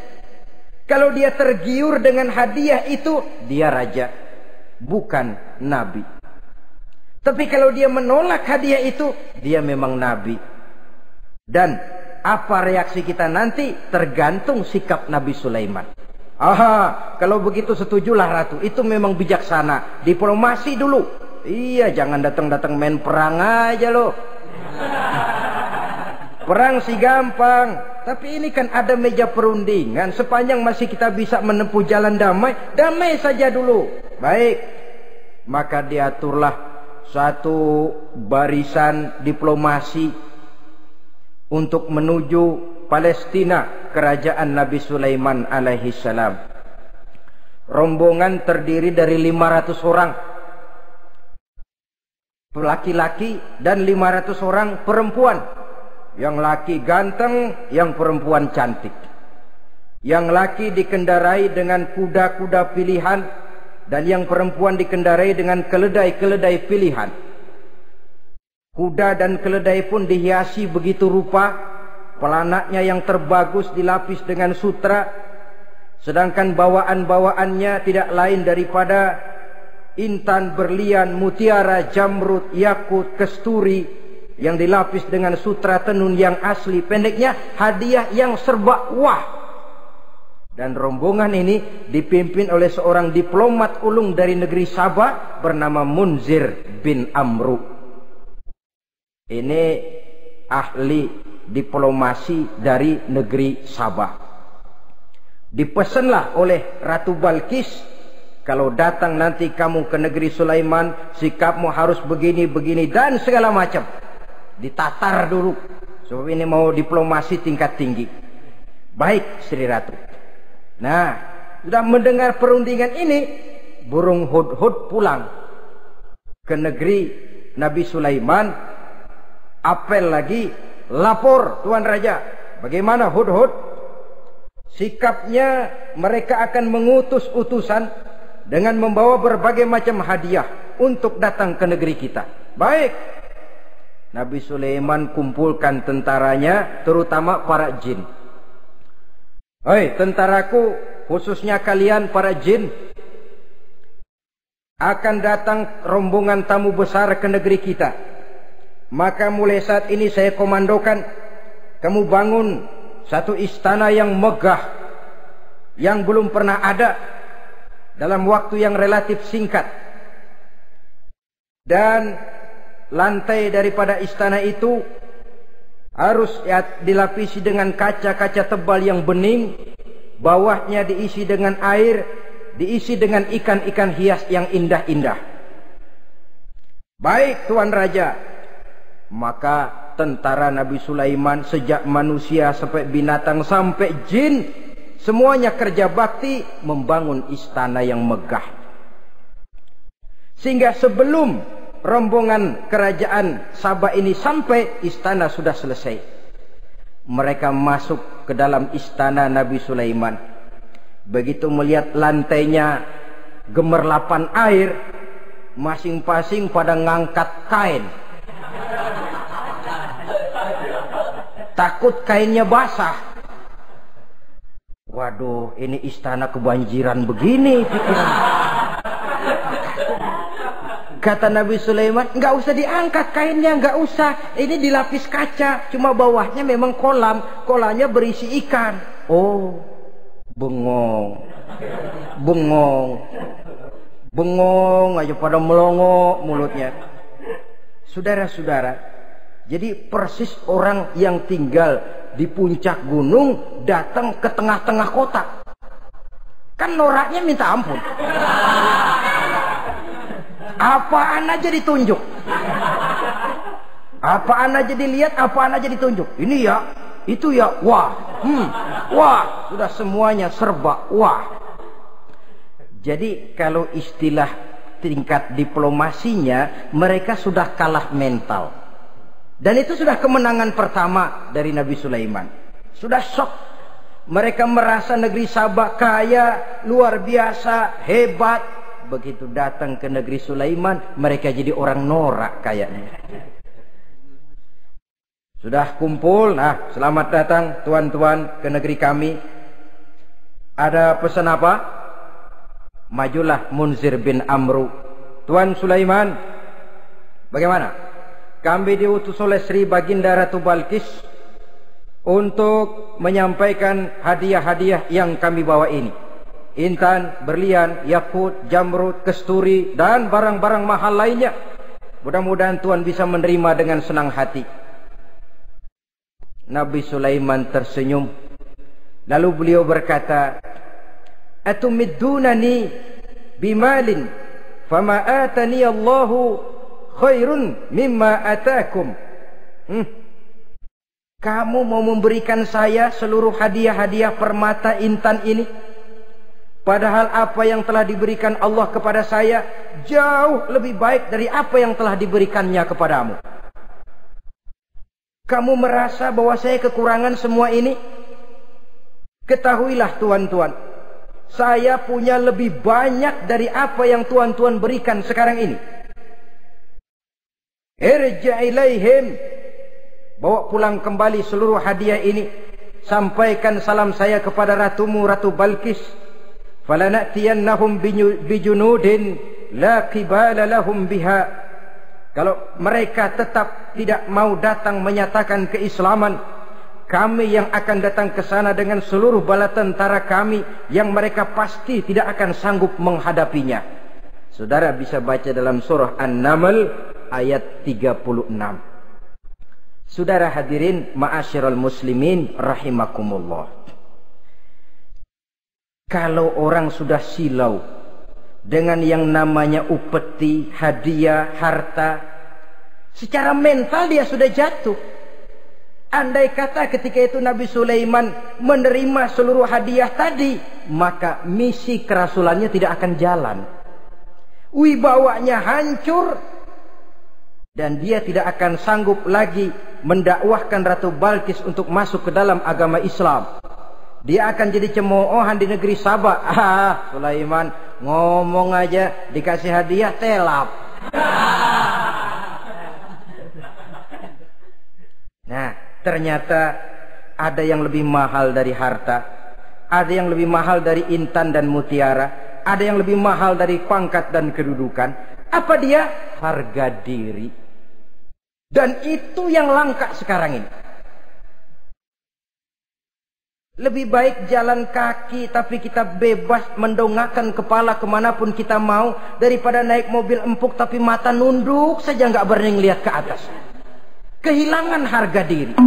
Speaker 1: Kalau dia tergiur dengan hadiah itu, dia raja, bukan nabi. Tapi kalau dia menolak hadiah itu, dia memang nabi. Dan apa reaksi kita nanti tergantung sikap Nabi Sulaiman. Aha, kalau begitu setujulah Ratu. Itu memang bijaksana. Diplomasi dulu. Iya, jangan datang-datang main perang aja loh. Perang sih gampang. Tapi ini kan ada meja perundingan. Sepanjang masih kita bisa menempuh jalan damai, damai saja dulu. Baik. Maka diaturlah satu barisan diplomasi untuk menuju Palestina, kerajaan Nabi Sulaiman alaihi salam. Rombongan terdiri dari 500 orang laki-laki dan 500 orang perempuan. Yang laki ganteng, yang perempuan cantik. Yang laki dikendarai dengan kuda-kuda pilihan dan yang perempuan dikendarai dengan keledai-keledai pilihan. Kuda dan keledai pun dihiasi begitu rupa, pelanaknya yang terbagus dilapis dengan sutra, sedangkan bawaan-bawaannya tidak lain daripada intan, berlian, mutiara, jamrud, yakut, kesturi yang dilapis dengan sutra tenun yang asli. Pendeknya hadiah yang serba wah. Dan rombongan ini dipimpin oleh seorang diplomat ulung dari negeri Sabah bernama Munzir bin Amru. Ini ahli diplomasi dari negeri Sabah. Dipesanlah oleh Ratu Balkis, kalau datang nanti kamu ke negeri Sulaiman, sikapmu harus begini, begini dan segala macam. Ditatar dulu. Sebab ini mau diplomasi tingkat tinggi. Baik Sri Ratu. Nah, sudah mendengar perundingan ini, burung hudhud pulang ke negeri Nabi Sulaiman. Apel lagi, lapor Tuan Raja. Bagaimana hudhud? Sikapnya mereka akan mengutus utusan dengan membawa berbagai macam hadiah untuk datang ke negeri kita. Baik. Nabi Sulaiman kumpulkan tentaranya, terutama para jin. Hei tentaraku, khususnya kalian para jin, akan datang rombongan tamu besar ke negeri kita. Maka mulai saat ini saya komandokan, kamu bangun satu istana yang megah, yang belum pernah ada dalam waktu yang relatif singkat. Dan lantai daripada istana itu harus dilapisi dengan kaca-kaca tebal yang bening, bawahnya diisi dengan air, diisi dengan ikan-ikan hias yang indah-indah. Baik Tuan Raja. Maka tentara Nabi Sulaiman, sejak manusia sampai binatang sampai jin, semuanya kerja bakti membangun istana yang megah. Sehingga sebelum rombongan kerajaan Sabah ini sampai, istana sudah selesai. Mereka masuk ke dalam istana Nabi Sulaiman. Begitu melihat lantainya gemerlapan air, masing-masing pada ngangkat kain. Takut kainnya basah. Waduh, ini istana kebanjiran begini pikiran. Kata Nabi Sulaiman, nggak usah diangkat kainnya, nggak usah. Ini dilapis kaca, cuma bawahnya memang kolam. Kolamnya berisi ikan. Oh, bengong. Bengong aja pada melongo mulutnya. Saudara-saudara, jadi persis orang yang tinggal di puncak gunung datang ke tengah-tengah kota. Kan noraknya minta ampun. Apaan aja ditunjuk. Apaan aja dilihat, apaan aja ditunjuk. Ini ya, itu ya, wah. Wah, sudah semuanya serba wah. Jadi kalau istilah tingkat diplomasinya, mereka sudah kalah mental. Dan itu sudah kemenangan pertama dari Nabi Sulaiman. Sudah shock. Mereka merasa negeri Sabah kaya, luar biasa, hebat. Begitu datang ke negeri Sulaiman, mereka jadi orang norak kayaknya. Sudah kumpul, nah selamat datang tuan-tuan ke negeri kami. Ada pesan apa? Majulah Munzir bin Amru. Tuan Sulaiman, bagaimana? Kami diutus oleh Sri Baginda Ratu Balkis untuk menyampaikan hadiah-hadiah yang kami bawa ini. Intan, berlian, yakut, jamrud, kesturi, dan barang-barang mahal lainnya. Mudah-mudahan Tuan bisa menerima dengan senang hati. Nabi Sulaiman tersenyum. Lalu beliau berkata, Atumiddunani bimalin, fama atani Allahu khairun mimma atakum. Kamu mau memberikan saya seluruh hadiah-hadiah permata intan ini? Padahal apa yang telah diberikan Allah kepada saya jauh lebih baik dari apa yang telah diberikannya kepadamu. Kamu merasa bahwa saya kekurangan semua ini? Ketahuilah tuan-tuan, saya punya lebih banyak dari apa yang tuan-tuan berikan sekarang ini. Irja' ilaihim, bawa pulang kembali seluruh hadiah ini. Sampaikan salam saya kepada ratumu, Ratu Balkis. Falanatiyannahum bijunudin la qibala lahum biha. Kalau mereka tetap tidak mau datang menyatakan keislaman, kami yang akan datang ke sana dengan seluruh bala tentara kami yang mereka pasti tidak akan sanggup menghadapinya. Saudara bisa baca dalam surah An-Naml ayat 36. Saudara hadirin ma'asyiral muslimin rahimakumullah. Kalau orang sudah silau dengan yang namanya upeti, hadiah, harta, secara mental dia sudah jatuh. Andai kata ketika itu Nabi Sulaiman menerima seluruh hadiah tadi, maka misi kerasulannya tidak akan jalan. Wibawanya hancur dan dia tidak akan sanggup lagi mendakwahkan Ratu Balkis untuk masuk ke dalam agama Islam. Dia akan jadi cemoohan di negeri Sabah. Sulaiman ngomong aja dikasih hadiah telap. Nah, ternyata ada yang lebih mahal dari harta, ada yang lebih mahal dari intan dan mutiara, ada yang lebih mahal dari pangkat dan kedudukan. Apa dia? Harga diri. Dan itu yang langka sekarang ini. Lebih baik jalan kaki tapi kita bebas mendongakkan kepala kemanapun kita mau, daripada naik mobil empuk tapi mata nunduk saja nggak berani lihat ke atas. Kehilangan harga diri.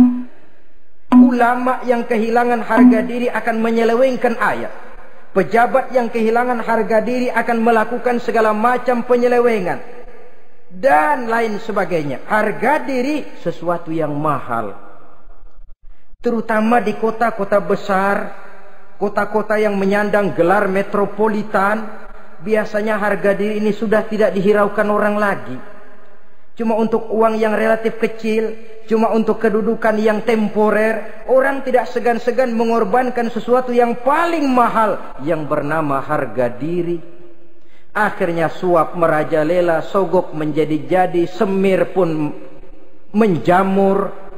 Speaker 1: Ulama yang kehilangan harga diri akan menyelewengkan ayat. Pejabat yang kehilangan harga diri akan melakukan segala macam penyelewengan dan lain sebagainya. Harga diri sesuatu yang mahal. Terutama di kota-kota besar, kota-kota yang menyandang gelar metropolitan, biasanya harga diri ini sudah tidak dihiraukan orang lagi. Cuma untuk uang yang relatif kecil, cuma untuk kedudukan yang temporer, orang tidak segan-segan mengorbankan sesuatu yang paling mahal yang bernama harga diri. Akhirnya suap merajalela, sogok menjadi-jadi, semir pun menjamur.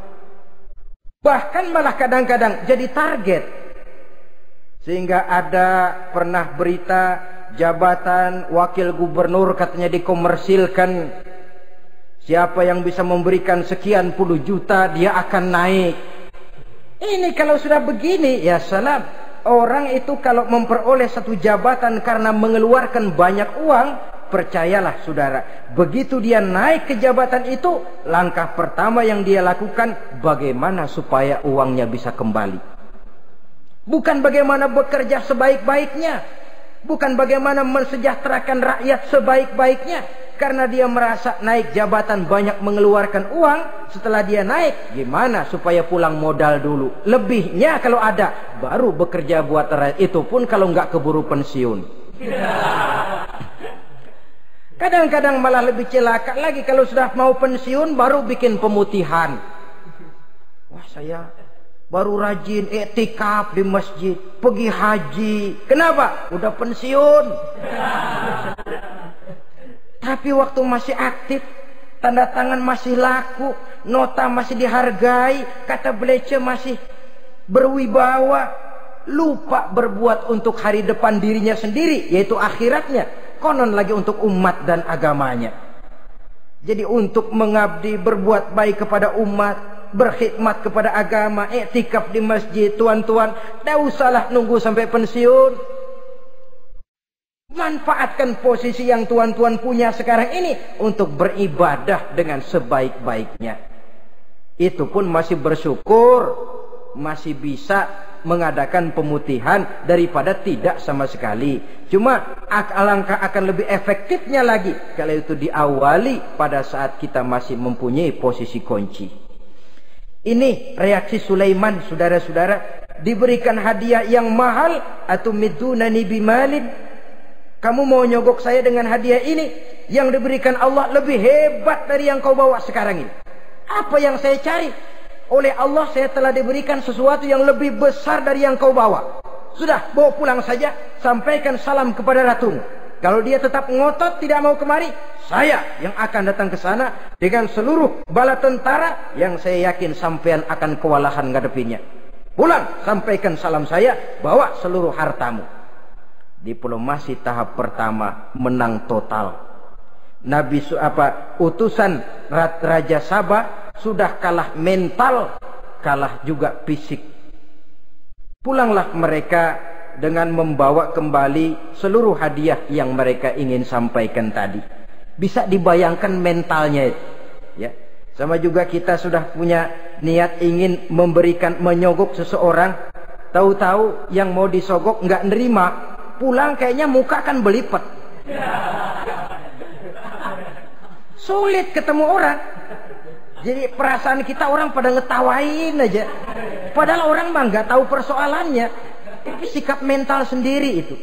Speaker 1: Bahkan malah kadang-kadang jadi target. Sehingga ada pernah berita jabatan wakil gubernur katanya dikomersilkan. Siapa yang bisa memberikan sekian puluh juta dia akan naik. Ini kalau sudah begini ya salam. Orang itu kalau memperoleh satu jabatan karena mengeluarkan banyak uang, percayalah saudara, begitu dia naik ke jabatan itu, langkah pertama yang dia lakukan bagaimana supaya uangnya bisa kembali. Bukan bagaimana bekerja sebaik-baiknya, bukan bagaimana mensejahterakan rakyat sebaik-baiknya. Karena dia merasa naik jabatan banyak mengeluarkan uang, setelah dia naik gimana supaya pulang modal dulu. Lebihnya kalau ada baru bekerja buat rakyat, itu pun kalau nggak keburu pensiun. Kadang-kadang malah lebih celaka lagi, kalau sudah mau pensiun baru bikin pemutihan. Wah, saya baru rajin iktikaf di masjid, pergi haji. Kenapa? Udah pensiun. Tapi waktu masih aktif, tanda tangan masih laku, nota masih dihargai, kata belece masih berwibawa, lupa berbuat untuk hari depan dirinya sendiri, yaitu akhiratnya. Konon lagi untuk umat dan agamanya. Jadi untuk mengabdi, berbuat baik kepada umat, berkhidmat kepada agama, iktikaf di masjid, tuan-tuan, tak usahlah nunggu sampai pensiun. Manfaatkan posisi yang tuan-tuan punya sekarang ini untuk beribadah dengan sebaik-baiknya. Itu pun masih bersyukur, masih bisa mengadakan pemutihan daripada tidak sama sekali. Cuma alangkah akan lebih efektifnya lagi kalau itu diawali pada saat kita masih mempunyai posisi kunci. Ini reaksi Sulaiman, saudara-saudara. Diberikan hadiah yang mahal, atau midunani bimalin. Kamu mau nyogok saya dengan hadiah ini yang diberikan Allah lebih hebat dari yang kau bawa sekarang ini. Apa yang saya cari? Oleh Allah saya telah diberikan sesuatu yang lebih besar dari yang kau bawa. Sudah, bawa pulang saja, sampaikan salam kepada ratumu. Kalau dia tetap ngotot tidak mau kemari, saya yang akan datang ke sana dengan seluruh bala tentara yang saya yakin sampean akan kewalahan ngadepinnya. Pulang, sampaikan salam saya, bawa seluruh hartamu. Diplomasi tahap pertama menang total. Utusan Raja Sabah sudah kalah mental, kalah juga fisik. Pulanglah mereka dengan membawa kembali seluruh hadiah yang mereka ingin sampaikan tadi. Bisa dibayangkan mentalnya itu, ya. Sama juga kita sudah punya niat ingin menyogok seseorang, tahu-tahu yang mau disogok nggak nerima. Pulang kayaknya muka kan belipet. Sulit ketemu orang. Jadi perasaan kita orang pada ngetawain aja. Padahal orang mah nggak tahu persoalannya. Tapi sikap mental sendiri itu.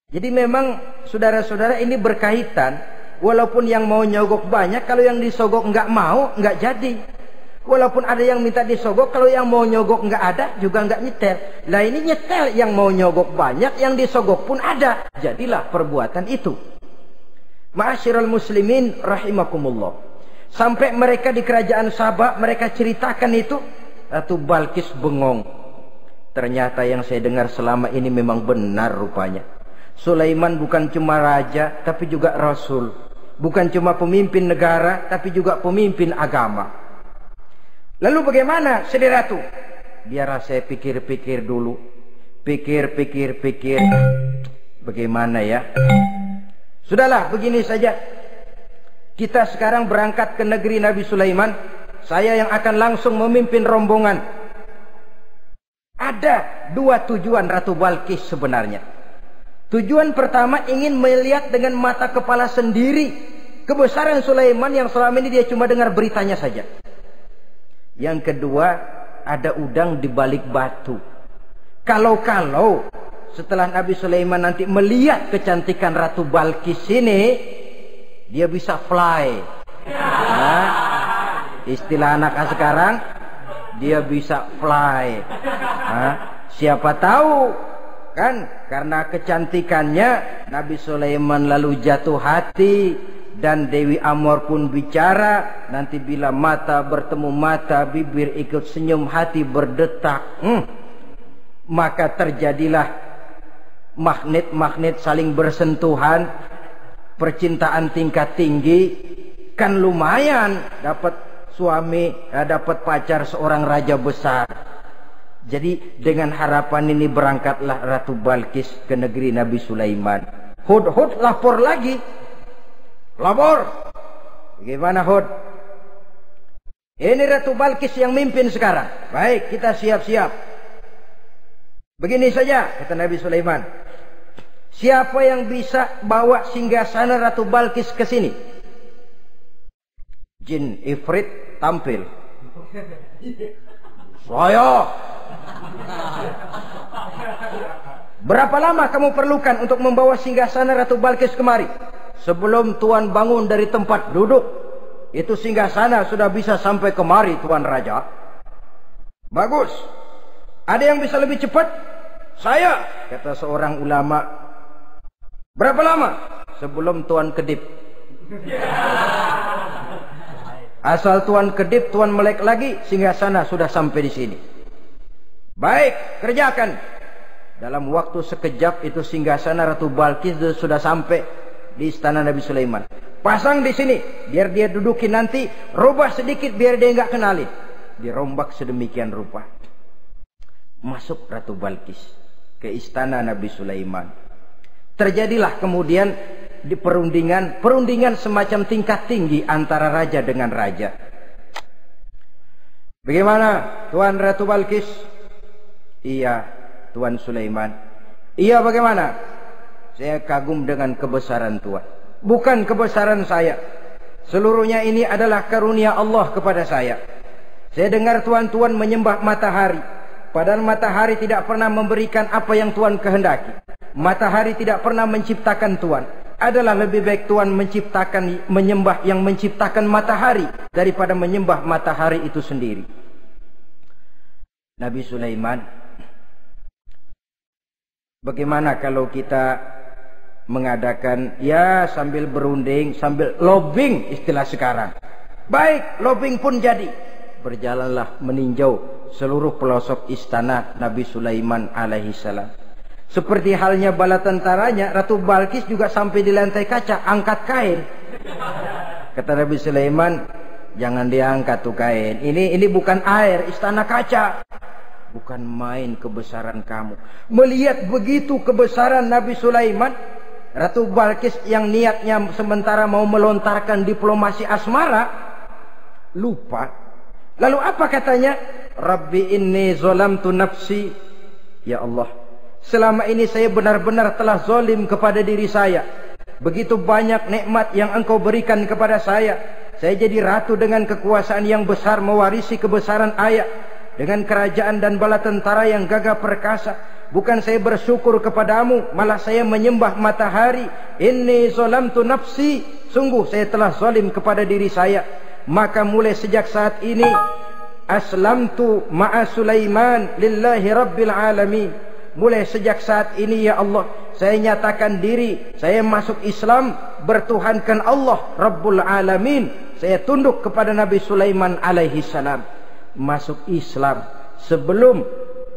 Speaker 1: Jadi memang saudara-saudara ini berkaitan. Walaupun yang mau nyogok banyak, kalau yang disogok nggak mau, nggak jadi. Walaupun ada yang minta disogok, kalau yang mau nyogok nggak ada, juga nggak nyetel. Lah ini nyetel, yang mau nyogok banyak, yang disogok pun ada. Jadilah perbuatan itu. Ma'asyiral muslimin rahimakumullah. Sampai mereka di kerajaan Sabah, mereka ceritakan itu, Ratu Balkis bengong. Ternyata yang saya dengar selama ini memang benar rupanya. Sulaiman bukan cuma raja, tapi juga rasul. Bukan cuma pemimpin negara, tapi juga pemimpin agama. Lalu bagaimana, Saudara Ratu? biar saya pikir-pikir dulu. Pikir. Bagaimana ya? Sudahlah, begini saja. Kita sekarang berangkat ke negeri Nabi Sulaiman. Saya yang akan langsung memimpin rombongan. Ada dua tujuan Ratu Balqis sebenarnya. Tujuan pertama ingin melihat dengan mata kepala sendiri kebesaran Sulaiman yang selama ini dia cuma dengar beritanya saja. Yang kedua, ada udang di balik batu. Kalau setelah Nabi Sulaiman nanti melihat kecantikan Ratu Balqis ini, dia bisa fly. Nah, istilah anak sekarang, dia bisa fly. Nah, siapa tahu kan karena kecantikannya Nabi Sulaiman lalu jatuh hati dan Dewi Amor pun bicara. Nanti bila mata bertemu mata, bibir ikut senyum, hati berdetak. Maka terjadilah magnet-magnet saling bersentuhan, percintaan tingkat tinggi. Kan lumayan dapat suami, dapat pacar seorang raja besar. Jadi dengan harapan ini berangkatlah Ratu Balqis ke negeri Nabi Sulaiman. Hud lapor lagi. Lapor. Bagaimana Hud? Ini Ratu Balqis yang mimpin sekarang. Baik, kita siap-siap. Begini saja, kata Nabi Sulaiman. Siapa yang bisa bawa singgasana Ratu Balqis ke sini? Jin Ifrit tampil. Saya. Berapa lama kamu perlukan untuk membawa singgasana Ratu Balqis kemari? Sebelum Tuan bangun dari tempat duduk, itu singgasana sudah bisa sampai kemari, Tuan Raja. Bagus. Ada yang bisa lebih cepat? Saya, kata seorang ulama. Berapa lama? Sebelum Tuan kedip. Asal Tuan kedip, Tuan melek lagi, singgasana sudah sampai di sini. Baik, kerjakan. Dalam waktu sekejap itu singgasana Ratu Balqis sudah sampai di istana Nabi Sulaiman. Pasang di sini, biar dia dudukin nanti. Rubah sedikit biar dia nggak kenali. Dirombak sedemikian rupa. Masuk Ratu Balqis ke istana Nabi Sulaiman. Terjadilah kemudian di perundingan semacam tingkat tinggi antara raja dengan raja. Bagaimana Tuan Ratu Balqis? Iya, Tuan Sulaiman. Iya, bagaimana? Saya kagum dengan kebesaran Tuan. Bukan kebesaran saya. Seluruhnya ini adalah karunia Allah kepada saya. Saya dengar Tuan menyembah matahari. Padahal matahari tidak pernah memberikan apa yang Tuan kehendaki. Matahari tidak pernah menciptakan Tuan. Adalah lebih baik Tuan menyembah yang menciptakan matahari daripada menyembah matahari itu sendiri. Nabi Sulaiman, bagaimana kalau kita mengadakan sambil berunding, sambil lobbying istilah sekarang. Baik, lobbying pun jadi. Berjalanlah meninjau seluruh pelosok istana Nabi Sulaiman alaihi salam. Seperti halnya bala tentaranya, Ratu Balqis juga sampai di lantai kaca, angkat kain. Kata Nabi Sulaiman, jangan diangkat tuh kain. Ini bukan air, istana kaca. Bukan main kebesaran kamu. Melihat begitu kebesaran Nabi Sulaiman, Ratu Balqis yang niatnya sementara mau melontarkan diplomasi asmara, lupa. Lalu apa katanya? Rabbi inni zolamtu nafsi. Ya Allah, selama ini saya benar-benar telah zolim kepada diri saya. Begitu banyak nikmat yang Engkau berikan kepada saya. Saya jadi ratu dengan kekuasaan yang besar, mewarisi kebesaran ayah, dengan kerajaan dan bala tentara yang gagah perkasa. Bukan saya bersyukur kepadamu, malah saya menyembah matahari. Inni zolamtu nafsi. Sungguh saya telah zalim kepada diri saya. Maka mulai sejak saat ini, aslamtu ma'a Sulaiman lillahi rabbil alamin. Mulai sejak saat ini ya Allah, saya nyatakan diri, saya masuk Islam, bertuhankan Allah Rabbul Alamin. Saya tunduk kepada Nabi Sulaiman alaihi salam. Masuk Islam sebelum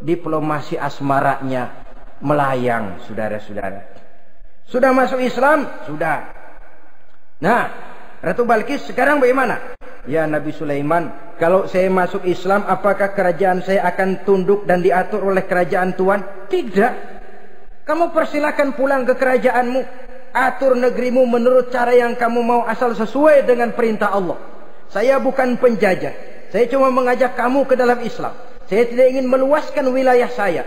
Speaker 1: diplomasi asmaranya melayang, saudara-saudara. Sudah masuk Islam? Sudah. Nah, Ratu Balqis sekarang bagaimana? Ya Nabi Sulaiman, kalau saya masuk Islam, apakah kerajaan saya akan tunduk dan diatur oleh kerajaan Tuhan? Tidak. Kamu persilakan pulang ke kerajaanmu. Atur negerimu menurut cara yang kamu mau, asal sesuai dengan perintah Allah. Saya bukan penjajah. Saya cuma mengajak kamu ke dalam Islam. Saya tidak ingin meluaskan wilayah saya.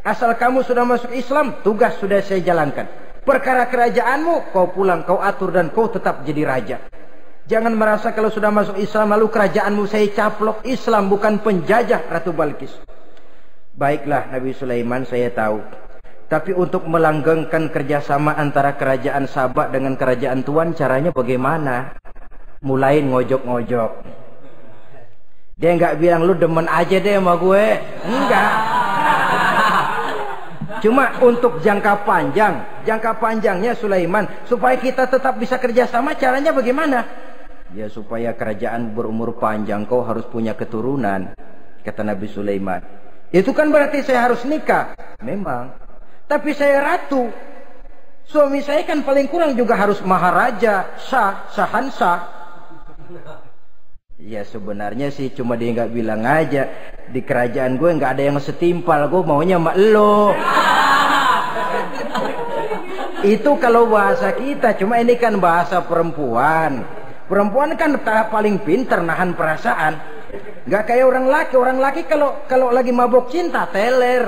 Speaker 1: Asal kamu sudah masuk Islam, tugas sudah saya jalankan. Perkara kerajaanmu, kau pulang, kau atur, dan kau tetap jadi raja. Jangan merasa kalau sudah masuk Islam lalu kerajaanmu saya caplok. Islam bukan penjajah, Ratu Balkis. Baiklah Nabi Sulaiman, saya tahu. Tapi untuk melanggengkan kerjasama antara kerajaan Sabah dengan kerajaan Tuhan, caranya bagaimana? Mulai ngojok-ngojok. Dia nggak bilang lu demen aja deh sama gue. Enggak. Cuma untuk jangka panjangnya Sulaiman, supaya kita tetap bisa kerjasama, caranya bagaimana? Ya supaya kerajaan berumur panjang, kau harus punya keturunan, kata Nabi Sulaiman. Itu kan berarti saya harus nikah. Memang. Tapi saya ratu. Suami saya kan paling kurang juga harus maharaja, sahansah. Ya sebenarnya sih cuma dia nggak bilang aja. Di kerajaan gue nggak ada yang setimpal, gue maunya sama elo. Itu kalau bahasa kita, cuma ini kan bahasa perempuan. Perempuan kan paling pintar nahan perasaan. Nggak kayak orang laki. Orang laki kalau lagi mabok cinta teler.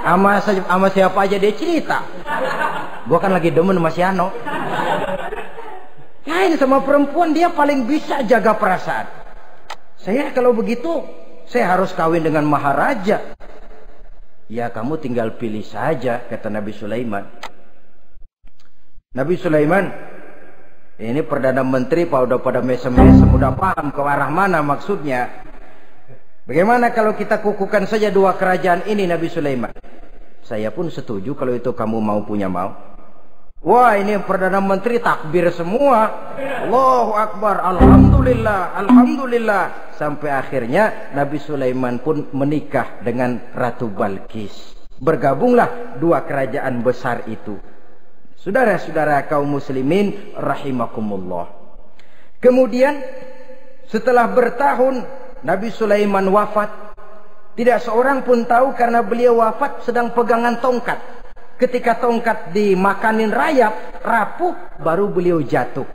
Speaker 1: Sama siapa aja dia cerita. Gua kan lagi demen sama si Ano. Lain sama perempuan, dia paling bisa jaga perasaan. Saya kalau begitu, saya harus kawin dengan maharaja. Ya kamu tinggal pilih saja, kata Nabi Sulaiman. Nabi Sulaiman, ini Perdana Menteri udah pada mesem-mesem, udah paham ke arah mana maksudnya. Bagaimana kalau kita kukuhkan saja dua kerajaan ini, Nabi Sulaiman? Saya pun setuju kalau itu kamu mau punya mau. Wah, ini Perdana Menteri takbir semua. Allahu Akbar, Alhamdulillah, Alhamdulillah. Sampai akhirnya Nabi Sulaiman pun menikah dengan Ratu Balkis. Bergabunglah dua kerajaan besar itu. Saudara-saudara kaum muslimin rahimakumullah. Kemudian setelah bertahun Nabi Sulaiman wafat. Tidak seorang pun tahu karena beliau wafat sedang pegangan tongkat. Ketika tongkat dimakanin rayap, rapuh, baru beliau jatuh.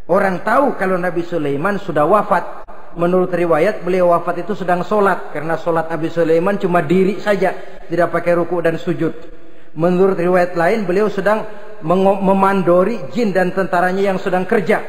Speaker 1: Orang tahu kalau Nabi Sulaiman sudah wafat. Menurut riwayat beliau wafat itu sedang sholat. Karena sholat Nabi Sulaiman cuma diri saja, tidak pakai ruku dan sujud. Menurut riwayat lain beliau sedang memandori jin dan tentaranya yang sedang kerja.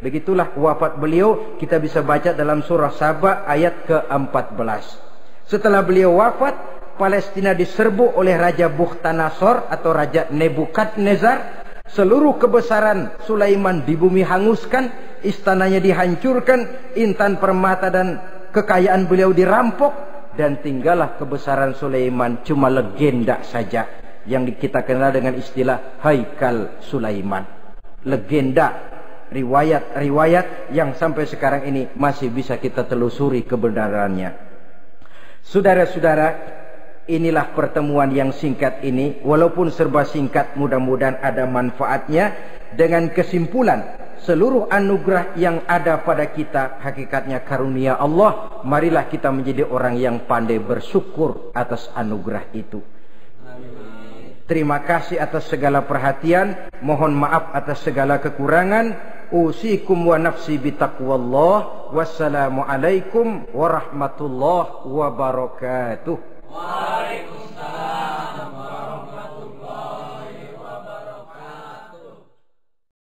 Speaker 1: Begitulah wafat beliau, kita bisa baca dalam surah Saba ayat ke-14. Setelah beliau wafat, Palestina diserbu oleh Raja Bukhtanasor atau Raja Nebukadnezar. Seluruh kebesaran Sulaiman di bumi hanguskan, istananya dihancurkan, intan permata dan kekayaan beliau dirampok, dan tinggallah kebesaran Sulaiman cuma legenda saja yang kita kenal dengan istilah Haikal Sulaiman. Legenda, riwayat-riwayat yang sampai sekarang ini masih bisa kita telusuri kebenarannya. Saudara-saudara, inilah pertemuan yang singkat ini, walaupun serba singkat, mudah-mudahan ada manfaatnya. Dengan kesimpulan, seluruh anugerah yang ada pada kita hakikatnya karunia Allah. Marilah kita menjadi orang yang pandai bersyukur atas anugerah itu. Terima kasih atas segala perhatian. Mohon maaf atas segala kekurangan. Usikum wa nafsi bitaqwallah. Wassalamualaikum warahmatullahi wabarakatuh.
Speaker 2: Waalaikumsalam.